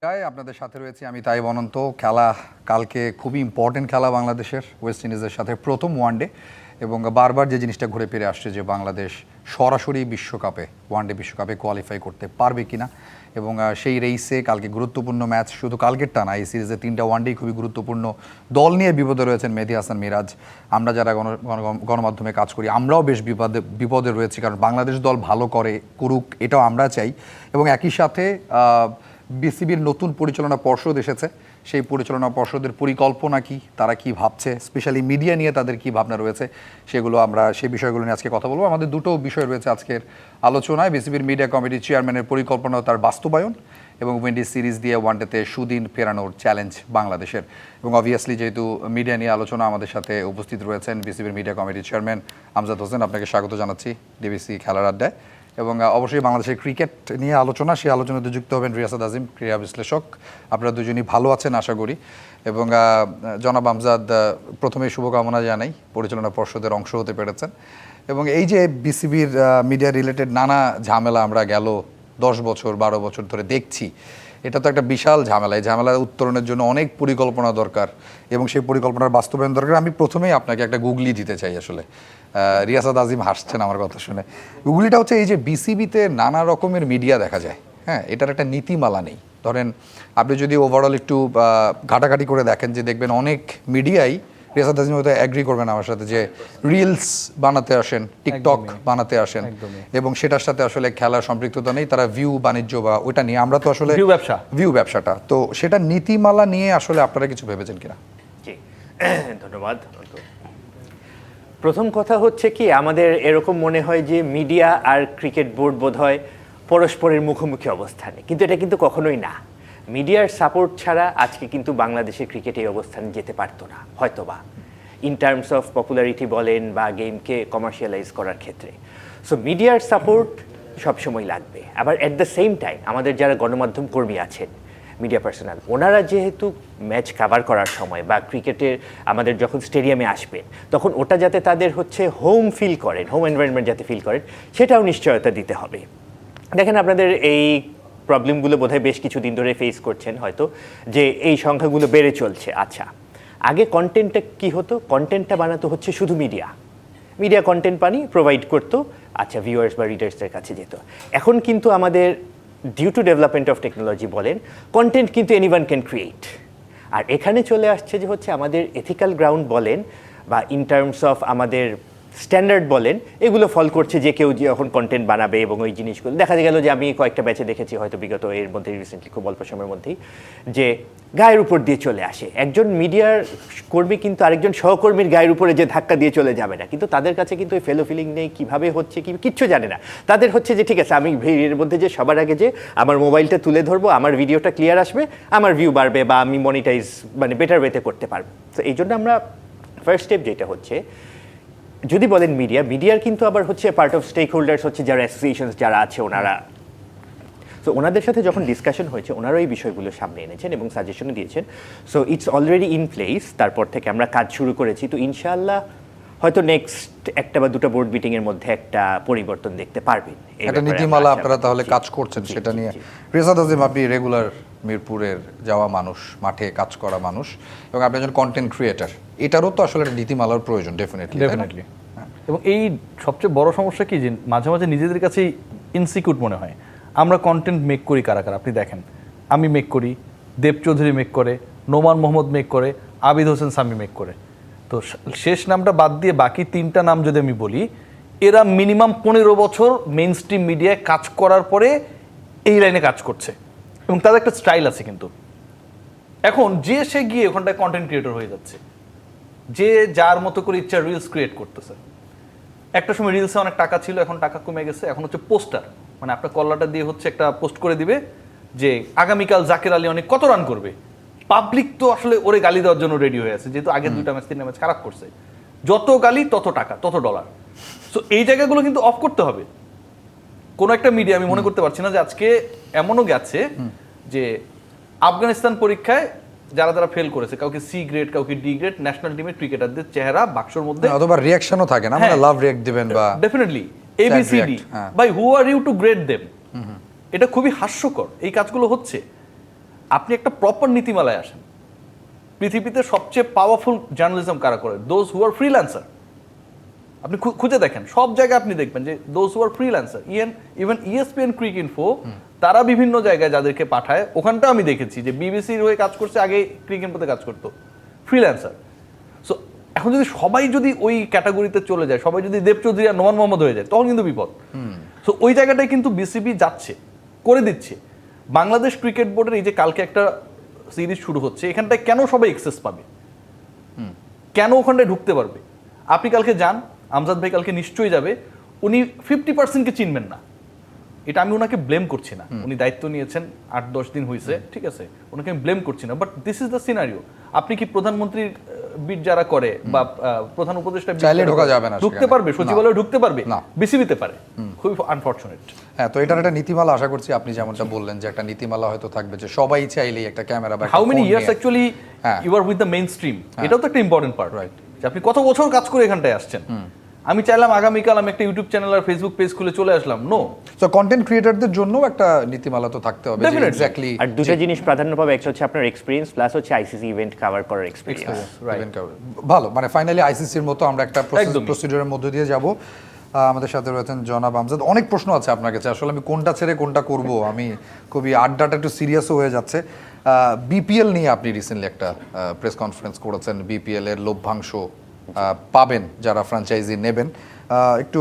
আপনাদের সাথে রয়েছি আমি তাইব অনন্ত। খেলা কালকে খুবই ইম্পর্টেন্ট খেলা বাংলাদেশের ওয়েস্ট ইন্ডিজের সাথে প্রথম ওয়ানডে, এবং বারবার যে জিনিসটা ঘুরে ফিরে আসছে যে বাংলাদেশ সরাসরি বিশ্বকাপে ওয়ানডে বিশ্বকাপে কোয়ালিফাই করতে পারবে কিনা, এবং সেই রেইসে কালকে গুরুত্বপূর্ণ ম্যাচ, শুধু কালকেরটা না, এই সিরিজে 3টা ওয়ানডেই খুবই গুরুত্বপূর্ণ। দল নিয়ে বিপদে রয়েছেন মেহেদী হাসান মিরাজ। আমরা যারা গণমাধ্যমে কাজ করি আমরাও বেশ বিপদে রয়েছি, কারণ বাংলাদেশ দল ভালো করুক এটাও আমরা চাই। এবং একই সাথে বিসিবির নতুন পরিচালনা পর্ষদ এসেছে, সেই পরিচালনা পর্ষদের পরিকল্পনা কি, তারা কি ভাবছে, স্পেশালি মিডিয়া নিয়ে তাদের কি ভাবনা রয়েছে, সেগুলো আমরা সেই বিষয়গুলো নিয়ে আজকে কথা বলবো। আমাদের দুটো বিষয় রয়েছে আজকের আলোচনায়: বিসিবির মিডিয়া কমিটির চেয়ারম্যানের পরিকল্পনা ও তার বাস্তবায়ন, এবং উইন্ডিজ সিরিজ দিয়ে ওয়ানডেতে সুদিন ফেরানোর চ্যালেঞ্জ বাংলাদেশের। এবং অবভিয়াসলি যেহেতু মিডিয়া নিয়ে আলোচনা, আমাদের সাথে উপস্থিত রয়েছেন বিসিবির মিডিয়া কমিটির চেয়ারম্যান আমজাদ হোসেন। আপনাকে স্বাগত জানাচ্ছি ডিবিসি খেলার আড্ডায়। এবং অবশ্যই বাংলাদেশের ক্রিকেট নিয়ে আলোচনা, সেই আলোচনাতে যুক্ত হবেন রিয়াসাদ আজিম, ক্রীড়া বিশ্লেষক। আপনারা দুজনই ভালো আছেন আশা করি। এবং জনাব আমজাদ, প্রথমে শুভকামনা জানাই, পরিচালনা পর্ষদের অংশ হতে পেরেছেন। এবং এই যে বিসিবির মিডিয়া রিলেটেড নানা ঝামেলা আমরা গেল 10 বছর 12 বছর ধরে দেখছি, এটা তো একটা বিশাল ঝামেলা। এই ঝামেলা উত্তরণের জন্য অনেক পরিকল্পনা দরকার, এবং সেই পরিকল্পনার বাস্তবায়ন দরকার। আমি প্রথমেই আপনাকে একটা গুগলি দিতে চাই। আসলে রিয়াসাদ আজিম হাসছেন আমার কথা শুনে। গুগলিটা হচ্ছে এই যে বিসিবিতে নানা রকমের মিডিয়া দেখা যায়, হ্যাঁ, এটার একটা নীতিমালা নেই। ধরেন আপনি যদি ওভারঅল একটু ঘাটাঘাটি করে দেখেন, যে দেখবেন অনেক মিডিয়াই, রিয়াসাদ আজিম হয়তো অ্যাগ্রি করবেন আমার সাথে, যে রিলস বানাতে আসেন, টিকটক বানাতে আসেন, এবং সেটার সাথে আসলে খেলার সম্পৃক্ততা নেই। তারা ভিউ বাণিজ্য বা ওইটা নিয়ে, আমরা তো আসলে ভিউ ব্যবসাটা, তো সেটা নীতিমালা নিয়ে আসলে আপনারা কিছু ভেবেছেন কিনা? জি, ধন্যবাদ। প্রথম কথা হচ্ছে কি, আমাদের এরকম মনে হয় যে মিডিয়া আর ক্রিকেট বোর্ড বোধহয় পরস্পরের মুখোমুখি অবস্থানে, কিন্তু এটা কিন্তু কখনোই না। মিডিয়ার সাপোর্ট ছাড়া আজকে কিন্তু বাংলাদেশের ক্রিকেট এই অবস্থানে যেতে পারতো না হয়তোবা, ইন টার্মস অফ পপুলারিটি বলেন বা গেমকে কমার্শিয়ালাইজ করার ক্ষেত্রে। সো মিডিয়ার সাপোর্ট সবসময় লাগবে। আবার অ্যাট দ্য সেম টাইম আমাদের যারা গণমাধ্যম কর্মী আছেন, মিডিয়া পার্সোনাল, ওনারা যেহেতু ম্যাচ কাভার করার সময় বা ক্রিকেটের আমাদের যখন স্টেডিয়ামে আসবেন, তখন ওটা যাতে তাদের হচ্ছে হোম ফিল করেন, হোম এনভায়রনমেন্ট যাতে ফিল করেন, সেটাও নিশ্চয়তা দিতে হবে। দেখেন, আপনাদের এই প্রবলেমগুলো বোধহয় বেশ কিছুদিন ধরে ফেস করছেন হয়তো, যে এই সংখ্যাগুলো বেড়ে চলছে। আচ্ছা, আগে কন্টেন্টটা কি হতো? কন্টেন্টটা বানাতো হচ্ছে শুধু মিডিয়া কন্টেন্ট প্রোভাইড করতো, আচ্ছা, ভিউয়ার্স বা রিডার্সদের কাছে যেত। এখন কিন্তু আমাদের due to development of technology বলেন, কন্টেন্ট কিন্তু এনিওয়ান ক্যান ক্রিয়েট। আর এখানে চলে আসছে যে হচ্ছে আমাদের এথিক্যাল গ্রাউন্ড বলেন বা ইন টার্মস অফ আমাদের স্ট্যান্ডার্ড বলেন, এগুলো ফল করছে যে কেউ যখন কন্টেন্ট বানাবে এবং ওই জিনিসগুলো দেখা গেল যে আমি কয়েকটা ব্যাচে দেখেছি হয়তো বিগত এর মধ্যে রিসেন্টলি খুব অল্প সময়ের মধ্যেই, যে গায়ের উপর দিয়ে চলে আসে। একজন মিডিয়ার কর্মী কিন্তু আরেকজন সহকর্মীর গায়ের উপরে যে ধাক্কা দিয়ে চলে যাবে না, কিন্তু তাদের কাছে কিন্তু ওই ফেলো ফিলিং নেই, কীভাবে হচ্ছে কিচ্ছু জানে না। তাদের হচ্ছে যে ঠিক আছে, আমি এর মধ্যে যে সবার আগে যে আমার মোবাইলটা তুলে ধরবো, আমার ভিডিওটা ক্লিয়ার আসবে, আমার ভিউ বাড়বে বা আমি মনিটাইজ মানে বেটার ওয়েতে করতে পারবো। তো এই জন্য আমরা ফার্স্ট স্টেপ যেটা হচ্ছে, যদি বলেন মিডিয়ার কিন্তু আবার হচ্ছে পার্ট অফ স্টেক হোল্ডার্স হচ্ছে যারা অ্যাসোসিয়েশনস যারা আছে ওনারা। সো ওনাদের সাথে যখন ডিসকাশন হয়েছে, ওনারা এই বিষয়গুলো সামনে এনেছেন এবং সাজেশনও দিয়েছেন। So it's already in place. তারপর থেকে আমরা কাজ শুরু করেছি। তো ইনশাআল্লাহ হয়তো নেক্সট একটা বা দুটো বোর্ড মিটিংয়ের মধ্যে একটা পরিবর্তন দেখতে পারবেন। একটা নীতিমালা আপনারা তাহলে কাজ করছেন সেটা নিয়ে। রিয়াসাদ আজিম, আপনি রেগুলার মিরপুরের যাওয়া মানুষ, মাঠে কাজ করা মানুষ, এবং আপনি একজন কন্টেন্ট ক্রিয়েটার, এটারও তো আসলে একটা নীতিমালার প্রয়োজন ডেফিনেটলি। এবং এই সবচেয়ে বড় সমস্যা কি, যে মাঝে মাঝে নিজেদের কাছেই ইনসিকিউর মনে হয়। আমরা কন্টেন্ট মেক করি কারা কারা, আপনি দেখেন, আমি মেক করি, দেব চৌধুরী মেক করে, নোমান মোহাম্মদ মেক করে, আবিদ হোসেন সামি মেক করে। তো শেষ নামটা বাদ দিয়ে বাকি 3টা নাম যদি আমি বলি, এরা মিনিমাম 15 বছর মেইন স্ট্রিম মিডিয়ায় কাজ করার পরে এই লাইনে কাজ করছে, এবং তাদের একটা স্টাইল আছে। কিন্তু এখন যে সে গিয়ে ওখানটায় কন্টেন্ট ক্রিয়েটর হয়ে যাচ্ছে, যে যার মতো করে ইচ্ছা রিলস ক্রিয়েট করতেছে। একটা সময় রিলসে অনেক টাকা ছিল, এখন টাকা কমে গেছে। এখন হচ্ছে পোস্টার, মানে আপনার কল্লাটা দিয়ে হচ্ছে একটা পোস্ট করে দিবে যে আগামীকাল জাকের আলী অনেক কত রান করবে। পাবলিক তো আসলে ওরে গালি দেওয়ার জন্য রেডি হয়ে আছে, যেহেতু আগের 2টা ম্যাচ 3টা ম্যাচ খারাপ করছে। যত গালি তত টাকা, তত ডলার। সো এই জায়গাগুলো কিন্তু অফ করতে হবে। কোনো একটা মিডিয়া, আমি মনে করতে পারছি না যে আজকে এমনও গেছে যে আফগানিস্তান পরীক্ষায় যারা যারা ফেল করেছে, কাউকে সি গ্রেড, কাউকে ডি গ্রেড, ন্যাশনাল টিমের ক্রিকেটারদের চেহারা বাক্সর মধ্যে, অথবা রিঅ্যাকশনও থাকে না, মানে লাভ রিঅ্যাক্ট দিবেন বা definitely ABCD, by who are you to grade them. এটা খুবই হাস্যকর, এই কাজগুলো হচ্ছে। আপনি একটা প্রপার নীতিমালায় আসেন। পৃথিবীতে সবচেয়ে পাওয়ারফুল জার্নালিজম কারা করে? Those who are freelancer. আপনি খুঁজে দেখেন, সব জায়গায় আপনি দেখবেন যে those who are freelancer. Even ESPN Cricinfo তারা বিভিন্ন জায়গায় যাদেরকে পাঠায়, ওখানটা আমি দেখেছি যে বিবিসির হয়ে কাজ করছে, আগে ক্রিক ইনফোতে কাজ করতো, ফ্রিল্যান্সার। সো এখন যদি সবাই যদি ওই ক্যাটাগরিতে চলে যায়, সবাই যদি দেব চৌধুরী আর নোমান মোহাম্মদ হয়ে যায়, তখন কিন্তু বিপদ। সো ওই জায়গাটায় কিন্তু বিসিবি যাচ্ছে, করে দিচ্ছে। বাংলাদেশ ক্রিকেট বোর্ডের এই যে কালকে একটা সিরিজ শুরু হচ্ছে, এখানটায় কেন সবাই এক্সেস পাবে, কেন ওখানটায় ঢুকতে পারবে? আপনি কালকে যান, আমজাদ ভাই কালকে নিশ্চয়ই যাবে, উনি 50%কে চিনবেন না। এটা আমি ওনাকে ব্লেম করছি না, উনি দায়িত্ব নিয়েছেন 8-10 দিন হয়েছে, ঠিক আছে, ওনাকে আমি ব্লেম করছি না, but this is the scenario. আপনি কি প্রধানমন্ত্রীর বিট যারা করে বা প্রধান উপদেষ্টা চাইলে ঢোকা যাবে না, ঢুকতে পারবে, সচিবালয়ে ঢুকতে পারবে না, বিসিবিতে পারে, খুবই আনফরচুনেট। হ্যাঁ, তো এটার একটা নীতিমালা আশা করছি, আপনি যেমনটা বললেন যে একটা নীতিমালা হয়তো থাকবে যে সবাই চাইলেই একটা ক্যামেরা বা how many years actually you are with the mainstream, এটাও তো একটা ইম্পর্টেন্ট পার্ট, রাইট? যে আপনি কত বছর কাজ করে এখানটায় আসছেন। আমি চাইলাম আগামীকাল আমি একটা ইউটিউব চ্যানেল আর ফেসবুক পেজ খুলে চলে আসলাম, নো। সো কন্টেন্ট ক্রিয়েটরদের জন্য একটা নীতিমালা তো থাকতে হবে, এক্স্যাক্টলি। আর দুটো জিনিস প্রাধান্য পাবে, একটা হচ্ছে আপনার এক্সপেরিয়েন্স, প্লাস হচ্ছে আইসিসি ইভেন্ট কভার করার এক্সপেরিয়েন্স। ভালো, মানে ফাইনালি আইসিসির মতো আমরা একটা প্রসিডিউরের মধ্য দিয়ে যাব। আমাদের সাথে রয়েছেন জনাব আমজাদ। অনেক প্রশ্ন আছে আপনার কাছে, আসলে আমি কোনটা ছেড়ে কোনটা করব, আমি খুবই আড্ডাটা একটু সিরিয়াসও হয়ে যাচ্ছে। বিপিএল নিয়ে আপনি রিসেন্টলি একটা প্রেস কনফারেন্স করেছেন, বিপিএল এর লভ্যাংশ পাবেন যারা ফ্র্যাঞ্চাইজি নেবেন। একটু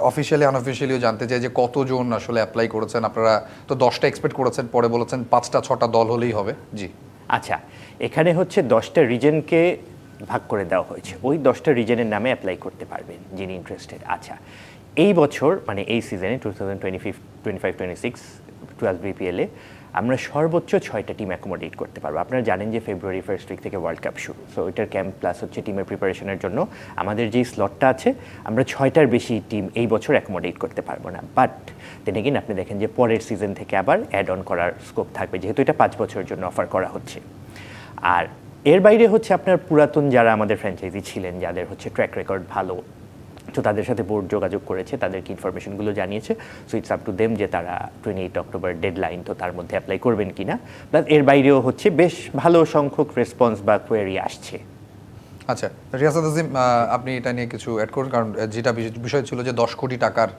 অফিসিয়ালি আনঅফিসিয়ালিও জানতে চাই যে কতজন আসলে অ্যাপ্লাই করেছেন আপনারা? তো 10টা এক্সপেক্ট করেছেন, পরে বলেছেন 5টা-6টা দল হলেই হবে। জি আচ্ছা, এখানে হচ্ছে 10টা রিজনকে ভাগ করে দেওয়া হয়েছে, ওই 10টা রিজনের নামে অ্যাপ্লাই করতে পারবেন যিনি ইন্টারেস্টেড। আচ্ছা, এই বছর মানে এই সিজনে 2025-26 12 বিপিএলে আমরা সর্বোচ্চ 6টা টিম অ্যাকোমোডেট করতে পারবো। আপনারা জানেন যে ফেব্রুয়ারি 1st উইক থেকে ওয়ার্ল্ড কাপ শুরু, সো ওইটার ক্যাম্প প্লাস হচ্ছে টিমের প্রিপারেশনের জন্য আমাদের যেই স্লটটা আছে, আমরা 6টার বেশি টিম এই বছর অ্যাকোমোডেট করতে পারবো না। বাট দেন এগেইন আপনি দেখেন যে পরের সিজন থেকে আবার অ্যাড অন করার স্কোপ থাকবে, যেহেতু এটা 5 বছরের জন্য অফার করা হচ্ছে। আর এর বাইরে হচ্ছে আপনার পুরাতন যারা আমাদের ফ্র্যাঞ্চাইজি ছিলেন, যাদের হচ্ছে ট্র্যাক রেকর্ড ভালো, তো তাদের সাথে বোর্ড যোগাযোগ করেছে, তাদেরকে ইনফরমেশনগুলো জানিয়েছে। So it's up to them যে তারা 28 অক্টোবর ডেডলাইন, তো তার মধ্যে অ্যাপ্লাই করবেন কিনা। প্লাস এর বাইরেও হচ্ছে বেশ ভালো সংখ্যক রেসপন্স বা কোয়েরি আসছে। আচ্ছা, রিয়াসাত আজিম, আপনি এটা নিয়ে কিছু অ্যাড করুন, কারণ যেটা বিষয় ছিল যে 10 কোটি টাকার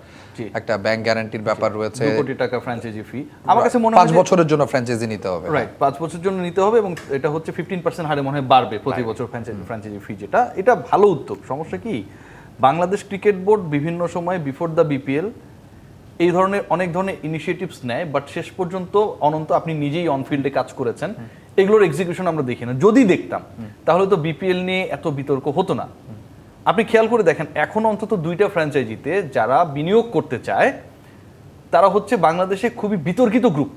একটা ব্যাংক গ্যারান্টির ব্যাপার রয়েছে, 2 কোটি টাকা ফ্র্যাঞ্চাইজি ফি। আমার কাছে মনে হয় 5 বছরের জন্য ফ্র্যাঞ্চাইজি নিতে হবে, রাইট, 5 বছরের জন্য নিতে হবে, এবং এটা হচ্ছে 15% হারে মনে হয় বাড়বে প্রতি বছর ফ্র্যাঞ্চাইজি ফি, যেটা এটা ভালো উদ্যোগ। সমস্যা কি, বাংলাদেশ ক্রিকেট বোর্ড বিভিন্ন সময় বিফোর দ্য বিপিএল এই ধরনের অনেক ধরনের ইনিশিয়েটিভস নেয়, বাট শেষ পর্যন্ত অনন্ত আপনি নিজেই অনফিল্ডে কাজ করেছেন, এগুলোর এক্সিকিউশন আমরা দেখি না। যদি দেখতাম তাহলে তো বিপিএল নিয়ে এত বিতর্ক হতো না। আপনি খেয়াল করে দেখেন, এখন অন্তত 2টা ফ্র্যাঞ্চাইজিতে যারা বিনিয়োগ করতে চায় তারা হচ্ছে বাংলাদেশে খুবই বিতর্কিত গ্রুপ,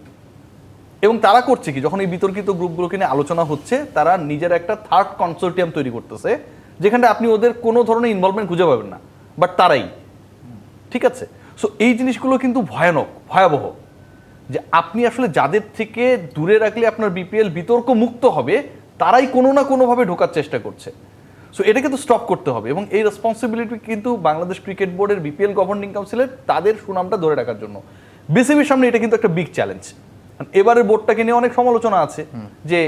এবং তারা করছে কি, যখন এই বিতর্কিত গ্রুপগুলোকে নিয়ে আলোচনা হচ্ছে, তারা নিজের একটা থার্ড কনসোর্টিয়াম তৈরি করতেছে, যেখানে আপনি ওদের কোনো ধরনের ইনভলভমেন্ট খুঁজে পাবেন না, বাট তারাই, ঠিক আছে। সো এই জিনিসগুলো কিন্তু ভয়াবহ, যে আপনি আসলে যাদের থেকে দূরে রাখলে আপনার বিপিএল বিতর্ক মুক্ত হবে, তারাই কোনো না কোনোভাবে ঢোকার চেষ্টা করছে। সো এটাকে তো স্টপ করতে হবে, এবং এই রেসপন্সিবিলিটি কিন্তু বাংলাদেশ ক্রিকেট বোর্ডের, বিপিএল গভর্নিং কাউন্সিলের, তাদের সুনামটা ধরে রাখার জন্য। বিসিবির সামনে এটা কিন্তু একটা বিগ চ্যালেঞ্জ। এবারের বোর্ডটাকে নিয়ে অনেক সমালোচনা আছে যে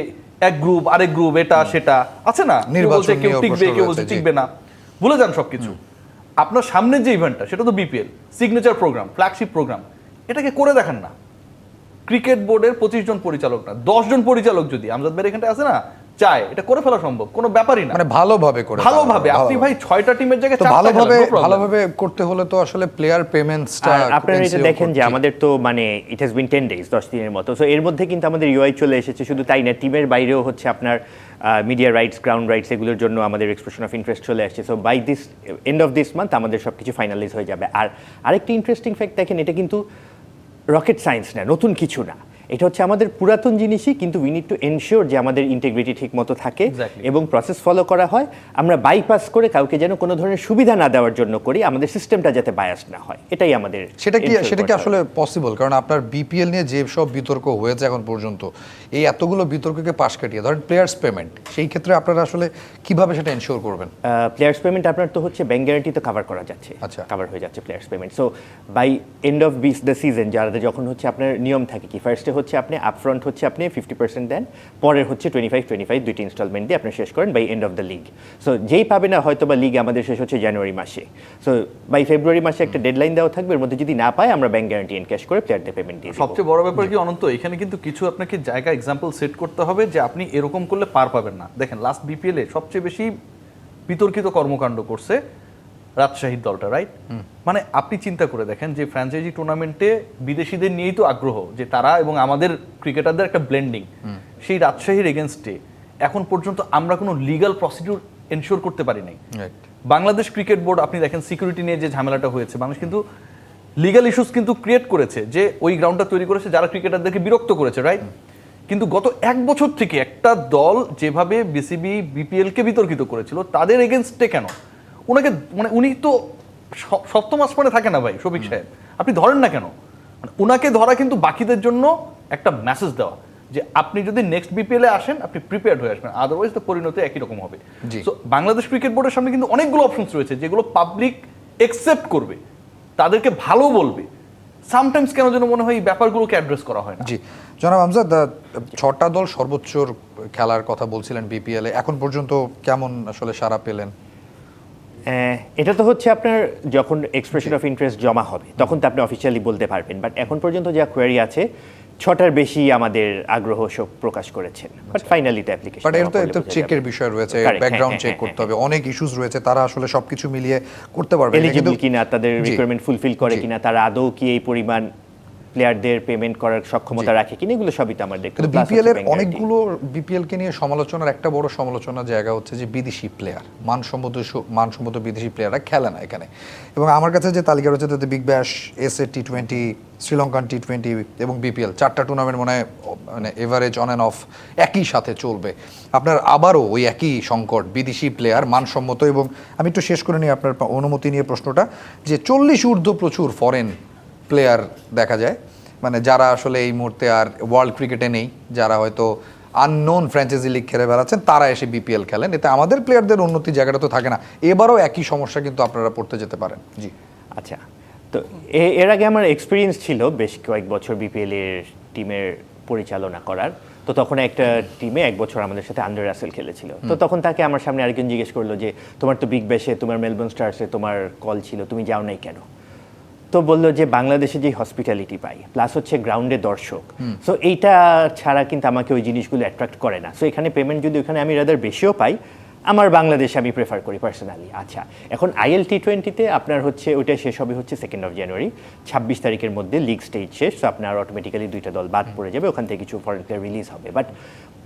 এক গ্রুপ আরেক গ্রুপ, এটা সেটা আছে না, কেউ টিকবে কেউ বলছে টিকবে না, ভুলে যান সবকিছু। আপনার সামনের যে ইভেন্টটা, সেটা তো BPL signature programme, flagship programme, এটাকে করে দেখান না। ক্রিকেট বোর্ডের 25 জন পরিচালক না, 10 জন পরিচালক যদি আমজাদ ভাই এখানটা আছে না চায়, এটা করে ফেলা সম্ভব, কোনো ব্যাপারই না। মানে ভালোভাবে করে, ভালোভাবে আপনি ভাই 6টা টিমের জায়গায় ভালোভাবে করতে হলে তো আসলে প্লেয়ার পেমেন্টসটা, আপনারা এটা দেখেন যে আমাদের তো মানে ইট হ্যাজ বিন 10 ডেজ, 10 দিনের মতো। সো এর মধ্যে কিন্তু আমাদের ইউআই চলে এসেছে। শুধু তাই না, টিমের বাইরেও হচ্ছে আপনার মিডিয়া রাইটস, গ্রাউন্ড রাইটস, এগুলোর জন্য আমাদের এক্সপ্রেশন অফ ইন্টারেস্ট চলে আসছে। So by this end of this month আমাদের সব কিছু ফাইনালাইজ হয়ে যাবে। আর আরেকটি ইন্টারেস্টিং ফ্যাক্ট দেখেন, এটা কিন্তু রকেট সায়েন্স না, নতুন কিছু না, এটা হচ্ছে আমাদের পুরাতন জিনিসই, কিন্তু উই নিড টু এনশিওর যে আমাদের ইন্টিগ্রিটি ঠিক মতো থাকে এবং প্রসেস ফলো করা হয়। আমরা বাইপাস করে কাউকে যেন কোনো ধরনের সুবিধা না দেওয়ার জন্য করি, আমাদের সিস্টেমটা যাতে বায়াস না হয়, এটাই আমাদের। সেটা কি আসলে পসিবল? কারণ আপনার বিপিএল নিয়ে যে সব বিতর্ক হয়েছে এখন পর্যন্ত, এই এতগুলো বিতর্ককে পাশ কাটিয়ে ধরেন প্লেয়ার্স পেমেন্ট, সেই ক্ষেত্রে আপনারা আসলে কিভাবে সেটা এনশিওর করবেন? প্লেয়ার্স পেমেন্ট আপনার তো হচ্ছে ব্যাংক গ্যারান্টি তো কভার করা যাচ্ছে, কভার হয়ে যাচ্ছে players payment. So by end of the season যারা, যখন হচ্ছে আপনার নিয়ম থাকে কি, ফার্স্টে হচ্ছে আপনি আপফ্রন্ট হচ্ছে আপনি 50% দেন, পরের হচ্ছে 25 দুইটি ইনস্টলমেন্ট দিয়ে আপনি শেষ করেন by end of the league. So যেই পাবে না হয়তো বা লিগ আমাদের শেষ হচ্ছে জানুয়ারি মাসে, সো বাই ফেব্রুয়ারি মাসে একটা ডেডলাইন দেওয়া থাকবে, এর মধ্যে যদি না পায় আমরা ব্যাংক গ্যারান্টি এনক্যাশ করে প্লেয়ারদের পেমেন্ট দিয়ে দেব। সবচেয়ে বড় ব্যাপার কি অনন্ত, এখানে কিন্তু কিছু আপনাকে জায়গা এক্সাম্পল সেট করতে হবে যে আপনি এরকম করলে পার পাবেন না। দেখেন লাস্ট বিপিএলে সবচেয়ে বেশি বিতর্কিত কর্মকাণ্ড করছে রাজশাহীর দলটা, রাইট? মানে আপনি চিন্তা করে দেখেন যে ফ্র্যাঞ্চাইজি টুর্নামেন্টে বিদেশিদের নিয়েই তো আগ্রহ যে তারা এবং আমাদের ক্রিকেটারদের একটা ব্লেন্ডিং, সেই রাজশাহীর এগেনস্টে এখন পর্যন্ত আমরা কোনো লিগ্যাল প্রসিডিউর এনশিওর করতে পারি নাই। বাংলাদেশ ক্রিকেট বোর্ড আপনি দেখেন সিকিউরিটি নিয়ে যে ঝামেলাটা হয়েছে, মানুষ কিন্তু লিগ্যাল ইস্যুস কিন্তু ক্রিয়েট করেছে যে ওই গ্রাউন্ডটা তৈরি করেছে যারা ক্রিকেটারদেরকে বিরক্ত করেছে, রাইট? কিন্তু গত এক বছর থেকে একটা দল যেভাবে বিসিবি বিপিএলকে বিতর্কিত করেছিল তাদের এগেনস্টে কেন ওনাকে, মানে উনি তো সপ্তম আসমানে থাকে না ভাই শফিক সাহেব, আপনি ধরেন না কেন? মানে ওনাকে ধরা কিন্তু বাকিদের জন্য একটা মেসেজ দেওয়া যে আপনি যদি নেক্সট বিপিএল এ আসেন আপনি প্রিপেয়ার্ড হয়ে আসবেন, আদারওয়াইজ তো পরিণতি একই রকম হবে। সো বাংলাদেশ ক্রিকেট বোর্ডের সামনে কিন্তু অনেকগুলো অপশনস রয়েছে যেগুলো পাবলিক একসেপ্ট করবে, তাদেরকে ভালো বলবে। সামটাইমস কেন যেন মনে হয় এই ব্যাপারগুলোকে অ্যাড্রেস করা হয় না। জি জনাব আমজাদ, 6টা দল সর্বোচ্চ খেলার কথা বলছিলেন বিপিএল এ, এখন পর্যন্ত কেমন আসলে সাড়া পেলেন? এটা তো হচ্ছে আপনার যখন এক্সপ্রেশন অফ ইন্টারেস্ট জমা হবে তখন তো আপনি অফিসিয়ালি বলতে পারবেন, বাট এখন পর্যন্ত যা কোয়েরি আছে 6টার বেশি আমাদের আগ্রহ সব প্রকাশ করেছেন, বাট ফাইনালি তো অ্যাপ্লিকেশন, বাট এর তো চেকের বিষয় রয়েছে, ব্যাকগ্রাউন্ড চেক করতে হবে, অনেক ইস্যুস রয়েছে, তারা আসলে সবকিছু মিলিয়ে করতে পারবে এলিজিবল কিনা, তাদের রিকোয়ারমেন্ট ফুলফিল করে কিনা, তারা আদৌ কি এই পরিমাণ প্লেয়ারদের পেমেন্ট করার সক্ষমতা রাখে কিনা, এগুলো সবই তো আমার দেখতে হবে। বিপিএল এর অনেকগুলো বিপিএল কে নিয়ে সমালোচনার একটা বড় সমালোচনার জায়গা হচ্ছে যে বিদেশি প্লেয়ার, মানসম্মত বিদেশি প্লেয়াররা খেলে না এখানে। এবং আমার কাছে যে তালিকা রয়েছে তাতে Big Bash, SA T20, Sri Lankan T20 এবং বিপিএল 4টা টুর্নামেন্ট মানে এভারেজ অন অ্যান্ড অফ একই সাথে চলবে। আপনার আবারও ওই একই সংকট, বিদেশি প্লেয়ার মানসম্মত। এবং আমি একটু শেষ করে নিই আপনার অনুমতি নিয়ে প্রশ্নটা, যে 40 ঊর্ধ্ব প্রচুর ফরেন প্লেয়ার দেখা যায়, মানে যারা আসলে এই মুহূর্তে আর ওয়ার্ল্ড ক্রিকেটে নেই, যারা হয়তো আননোন ফ্র্যাঞ্চাইজি লিগ খেলে বেড়াচ্ছেন, তারা এসে বিপিএল খেলেন। এতে আমাদের প্লেয়ারদের উন্নতির জায়গাটা তো থাকে না। এবারও একই সমস্যা কিন্তু আপনারা পড়তে যেতে পারেন। জি আচ্ছা, তো এর আগে আমার এক্সপিরিয়েন্স ছিল বেশ কয়েক বছর বিপিএল এর টিমের পরিচালনা করার। তো তখন একটা টিমে 1 বছর আমাদের সাথে আন্ডার রাসেল খেলেছিল। তো তখন তাকে আমার সামনে আরেকজন জিজ্ঞেস করলো যে তোমার তো বিগ ব্যাশে, তোমার মেলবোর্ন স্টার্সে তোমার কল ছিল, তুমি যাও নাই কেন? তো বললো যে বাংলাদেশে যে হসপিটালিটি পাই, প্লাস হচ্ছে গ্রাউন্ডে দর্শক, সো এইটা ছাড়া কিন্তু আমাকে ওই জিনিসগুলো অ্যাট্রাক্ট করে না। সো এখানে পেমেন্ট যদি ওখানে আমি রাদার বেশিও পাই, আমার বাংলাদেশে আমি প্রেফার করি পার্সোনালি। আচ্ছা, এখন আইএল টি20তে আপনার হচ্ছে ওইটা শেষ হবে হচ্ছে 2 জানুয়ারি, 26 তারিখের মধ্যে লিগ স্টেজ শেষ। সো আপনার অটোমেটিক্যালি 2টা দল বাদ পড়ে যাবে, ওখান থেকে কিছু ফরেন প্লেয়ার রিলিজ হবে। বাট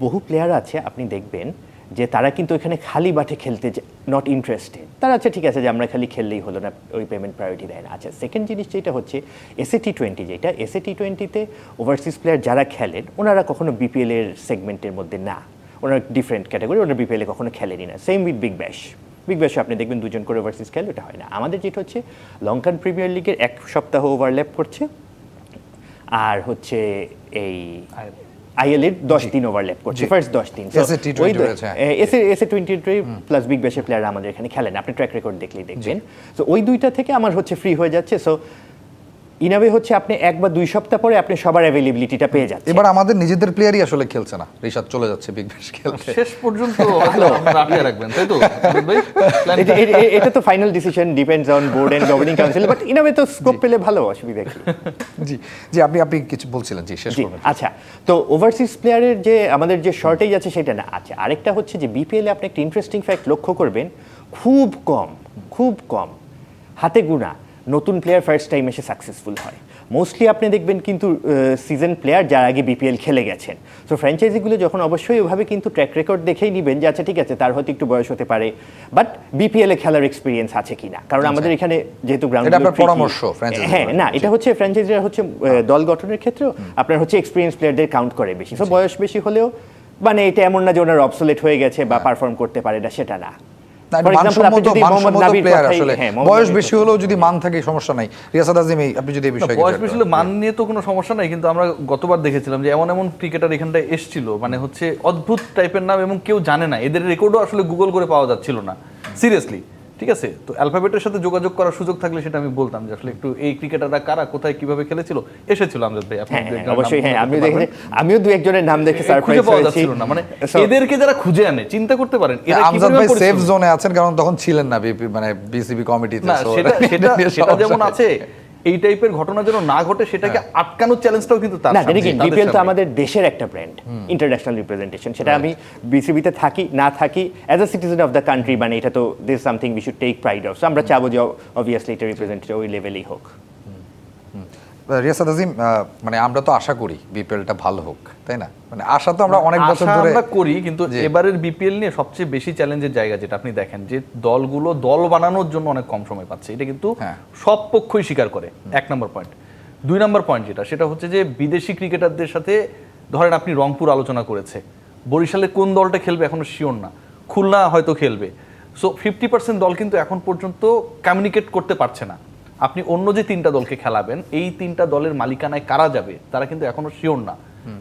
বহু প্লেয়ার আছে আপনি দেখবেন যে তারা কিন্তু ওইখানে খালি মাঠে খেলতে নট ইন্টারেস্টেড। তারা আচ্ছা ঠিক আছে যে আমরা খালি খেললেই হলো না, ওই পেমেন্ট প্রায়োরিটি দেয় না। আচ্ছা, সেকেন্ড জিনিস যেটা হচ্ছে এসএ টি20, যেটা এসএ টি20তে ওভারসিজ প্লেয়ার যারা খেলেন ওনারা কখনো বিপিএল এর সেগমেন্টের মধ্যে না, ওনারা ডিফারেন্ট ক্যাটাগরি, ওনারা বিপিএল এ কখনো খেলেনি না। Same with Big Bash, big ব্যাশে আপনি দেখবেন 2 জন করে ওভারসিজ খেলে, ওটা হয় না। আমাদের যেটা হচ্ছে লঙ্কান প্রিমিয়ার লিগের 1 সপ্তাহ ওভারল্যাপ করছে, আর হচ্ছে এই আইএল এর 10 দিন ওভারল্যাপ করছে, ফার্স্ট 10 দিন। এসএ টি20 প্লাস বিগ ব্যাশের প্লেয়ার আমাদের এখানে খেলেন, আপনি ট্র্যাক রেকর্ড দেখলেই দেখবেন। সো ওই 2টা থেকে আমার হচ্ছে ফ্রি হয়ে যাচ্ছে। সো ইনাবে হচ্ছে আপনি 1 বা 2 সপ্তাহ পরে আপনি সবার অ্যাভেলেবিলিটিটা পেয়ে যাচ্ছেন। এবার আমাদের নিজেদের প্লেয়ারই আসলে খেলছে না, রিশাদ চলে যাচ্ছে বিগ ব্যাশ খেলতে। শেষ পর্যন্ত হয়তো আপনারা আটকে রাখবেন, তাই তো ভাই? এটা তো final decision depends on board and governing council, but ইনাবে তো স্কোপ পেলে ভালো, অসুবিধা কি? জি জি, আপনি কিছু বলছিলেন, জি শেষ করুন। আচ্ছা, তো ওভারসিজ প্লেয়ারের যে আমাদের যে শর্টেজ আছে সেটা না। আচ্ছা, আরেকটা হচ্ছে যে বিপিএল এ আপনি একটা ইন্টারেস্টিং ফ্যাক্ট লক্ষ্য করবেন, খুব কম হাতে গোনা নতুন প্লেয়ার ফার্স্ট টাইম এসে সাকসেসফুল হয়। মোস্টলি আপনি দেখবেন কিন্তু সিজন প্লেয়ার যার আগে বিপিএল খেলে গেছেন। সো ফ্র্যাঞ্চাইজিগুলো যখন অবশ্যই ওইভাবে কিন্তু ট্র্যাক রেকর্ড দেখেই নেবেন যে আচ্ছা ঠিক আছে তার হয়তো একটু বয়স হতে পারে, বাট বিপিএল এ খেলার এক্সপিরিয়েন্স আছে কিনা। কারণ আমাদের এখানে যেহেতু গ্রাউন্ড, পরামর্শ হ্যাঁ না, এটা হচ্ছে ফ্র্যাঞ্চাইজিরা হচ্ছে দল গঠনের ক্ষেত্রেও আপনার হচ্ছে এক্সপিরিয়েন্স প্লেয়ারদের কাউন্ট করে বেশি। সো বয়স বেশি হলেও মানে এটা এমন না যে ওনার অবসোলেট হয়ে গেছে বা পারফর্ম করতে পারে না, সেটা না। বয়স বেশি হলেও যদি মান থাকে সমস্যা নাই। রিয়াসাত আজিম, আপনি যদি এই বিষয়ে, বয়স বেশি হলে মান নিয়ে তো কোনো সমস্যা নাই, কিন্তু আমরা গতবার দেখেছিলাম যে এমন ক্রিকেটার এখানটায় এসেছিল, মানে হচ্ছে অদ্ভুত টাইপের নাম এবং কেউ জানে না, এদের রেকর্ডও আসলে গুগল করে পাওয়া যাচ্ছিল না সিরিয়াসলি, ঠিক ঠিক আছে? তো অ্যালফাবেটের সাথে যোগাযোগ করার সুযোগ থাকলে সেটা আমি বলতাম যে আসলে একটু এই ক্রিকেটাররা কারা, কোথায় কিভাবে খেলেছিল, এসেছিল আমজাদ ভাই। আপনি হ্যাঁ, দু একজনের অবশ্যই, নাম হ্যাঁ, বলতে পারবেন। আমিও দু একজনের নাম দেখে খুঁজে সারপ্রাইজ পাওয়া হয়েছি। যাচ্ছিল না, মানে So, এদেরকে যারা খুঁজে আনে চিন্তা করতে পারেন এরা কি আমজাদ পরিমাণ ভাই সেফ পরিশ্রমী। জোনে আছেন, কারণ তখন ছিলেন না মানে বিসিবি কমিটিতে। না, so সেটা সেটা নিয়ে সেটা সমস্যা যেমন নেই। আছে, এই টাইপের ঘটনা যেন না ঘটে সেটাকে আটকানোর চ্যালেঞ্জটাও কিন্তু তার না, সামনে, দেখেন তাদের বিপিএল তো সামনে। আমাদের দেশের একটা ব্র্যান্ড, ইন্টারন্যাশনাল রিপ্রেজেন্টেশন। সেটা আমি বিসিবিতে থাকি না থাকি, as a citizen of the country, মানে এটা তো this something we should take pride of. আমরা চাবো যে অবভিয়াসলি এটা রিপ্রেজেন্টেটিভ ওই লেভেলেই হোক। রিয়াসাত আজিম, মানে আমরা তো আশা করি বিপিএলটা ভালো হোক, তাই না? মানে আশা তো আমরা অনেক বছর আশা ধরে আমরা করি, কিন্তু জি। এবারের বিপিএল নিয়ে সবচেয়ে বেশি চ্যালেঞ্জের জায়গা যেটা আপনি দেখেন যে দলগুলো দল বানানোর জন্য অনেক কম সময় পাচ্ছে, এটা কিন্তু হ্যাঁ। সব পক্ষই স্বীকার করে। 1 নম্বর পয়েন্ট। 2 নম্বর পয়েন্ট সেটা হচ্ছে যে বিদেশি ক্রিকেটারদের সাথে ধরেন আপনি রংপুর আলোচনা করেছে, বরিশালে কোন দলটা খেলবে এখনো শিওর না, খুলনা হয়তো খেলবে। সো 50% দল কিন্তু এখন পর্যন্ত কমিউনিকেট করতে পারছে না। আপনি অন্য যে 3টা দলকে খেলাবেন, এই 3টা দলের মালিকানায় কারা যাবে তারা কিন্তু এখনো শিওর না।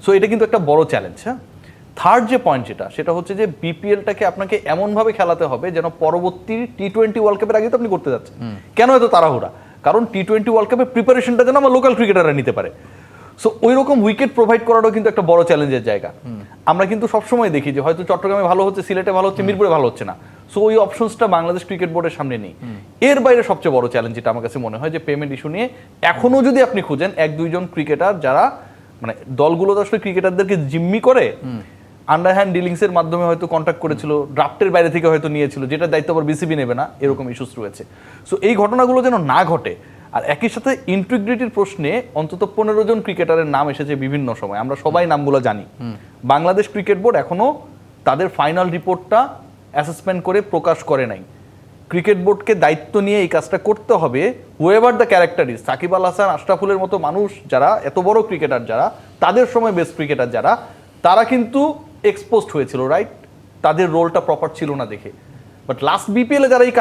সো এটা কিন্তু একটা বড় চ্যালেঞ্জ। হ্যাঁ, থার্ড যে পয়েন্ট সেটা হচ্ছে যে বিপিএলটাকে আপনাকে এমনভাবে খেলাতে হবে যেন পরবর্তী টি-20 ওয়ার্ল্ড কাপের আগে তো আপনি করতে যাচ্ছেন, কেন এত তাড়াহুড়া? কারণ টি-20 ওয়ার্ল্ড কাপের প্রিপারেশনটা যেন আমার লোকাল ক্রিকেটাররা নিতে পারে। সো ওই রকম উইকেট প্রোভাইড করাটাও কিন্তু একটা বড় চ্যালেঞ্জের জায়গা। আমরা কিন্তু সবসময় দেখি যে হয়তো চট্টগ্রামে ভালো হচ্ছে, সিলেটে ভালো হচ্ছে, মিরপুরে ভালো হচ্ছে না। সো ওই অপশনসটা বাংলাদেশ ক্রিকেট বোর্ডের সামনে নেই। এর বাইরে সবচেয়ে বড় চ্যালেঞ্জ যেটা আমার কাছে মনে হয় যে পেমেন্ট ইস্যু নিয়ে এখনো যদি আপনি খুঁজেন 1-2 জন ক্রিকেটার যারা মানে দলগুলো তো আসলে ক্রিকেটারদেরকে জিম্মি করে আন্ডারহ্যান্ড ডিলিংস এর মাধ্যমে হয়তো কন্ট্যাক্ট করেছিল, ড্রাফটের বাইরে থেকে হয়তো নিয়েছিল, যেটা দায়িত্ব আবার বিসিবি নেবে না, এরকম ইস্যুস রয়েছে। সো এই ঘটনাগুলো যেন না ঘটে। আর একই সাথে ইন্টিগ্রিটির প্রশ্নে অন্তত 15 জন ক্রিকেটারের নাম এসেছে বিভিন্ন সময়, আমরা সবাই নামগুলো জানি। বাংলাদেশ ক্রিকেট বোর্ড এখনো তাদের ফাইনাল রিপোর্টটা অ্যাসেসমেন্ট করে প্রকাশ করে নাই। ক্রিকেট বোর্ডকে দায়িত্ব নিয়ে এই কাজটা করতে হবে। Whoever the character is, Shakib Al Hasan, আশরাফুলের মতো মানুষ যারা এত বড় ক্রিকেটার, যারা তাদের সময় বেস্ট ক্রিকেটার যারা, তারা কিন্তু এক্সপোজড হয়েছিল, রাইট? তাদের রোলটা প্রপার ছিল না দেখে। বাট লাস্ট বিপিএলে যারা এই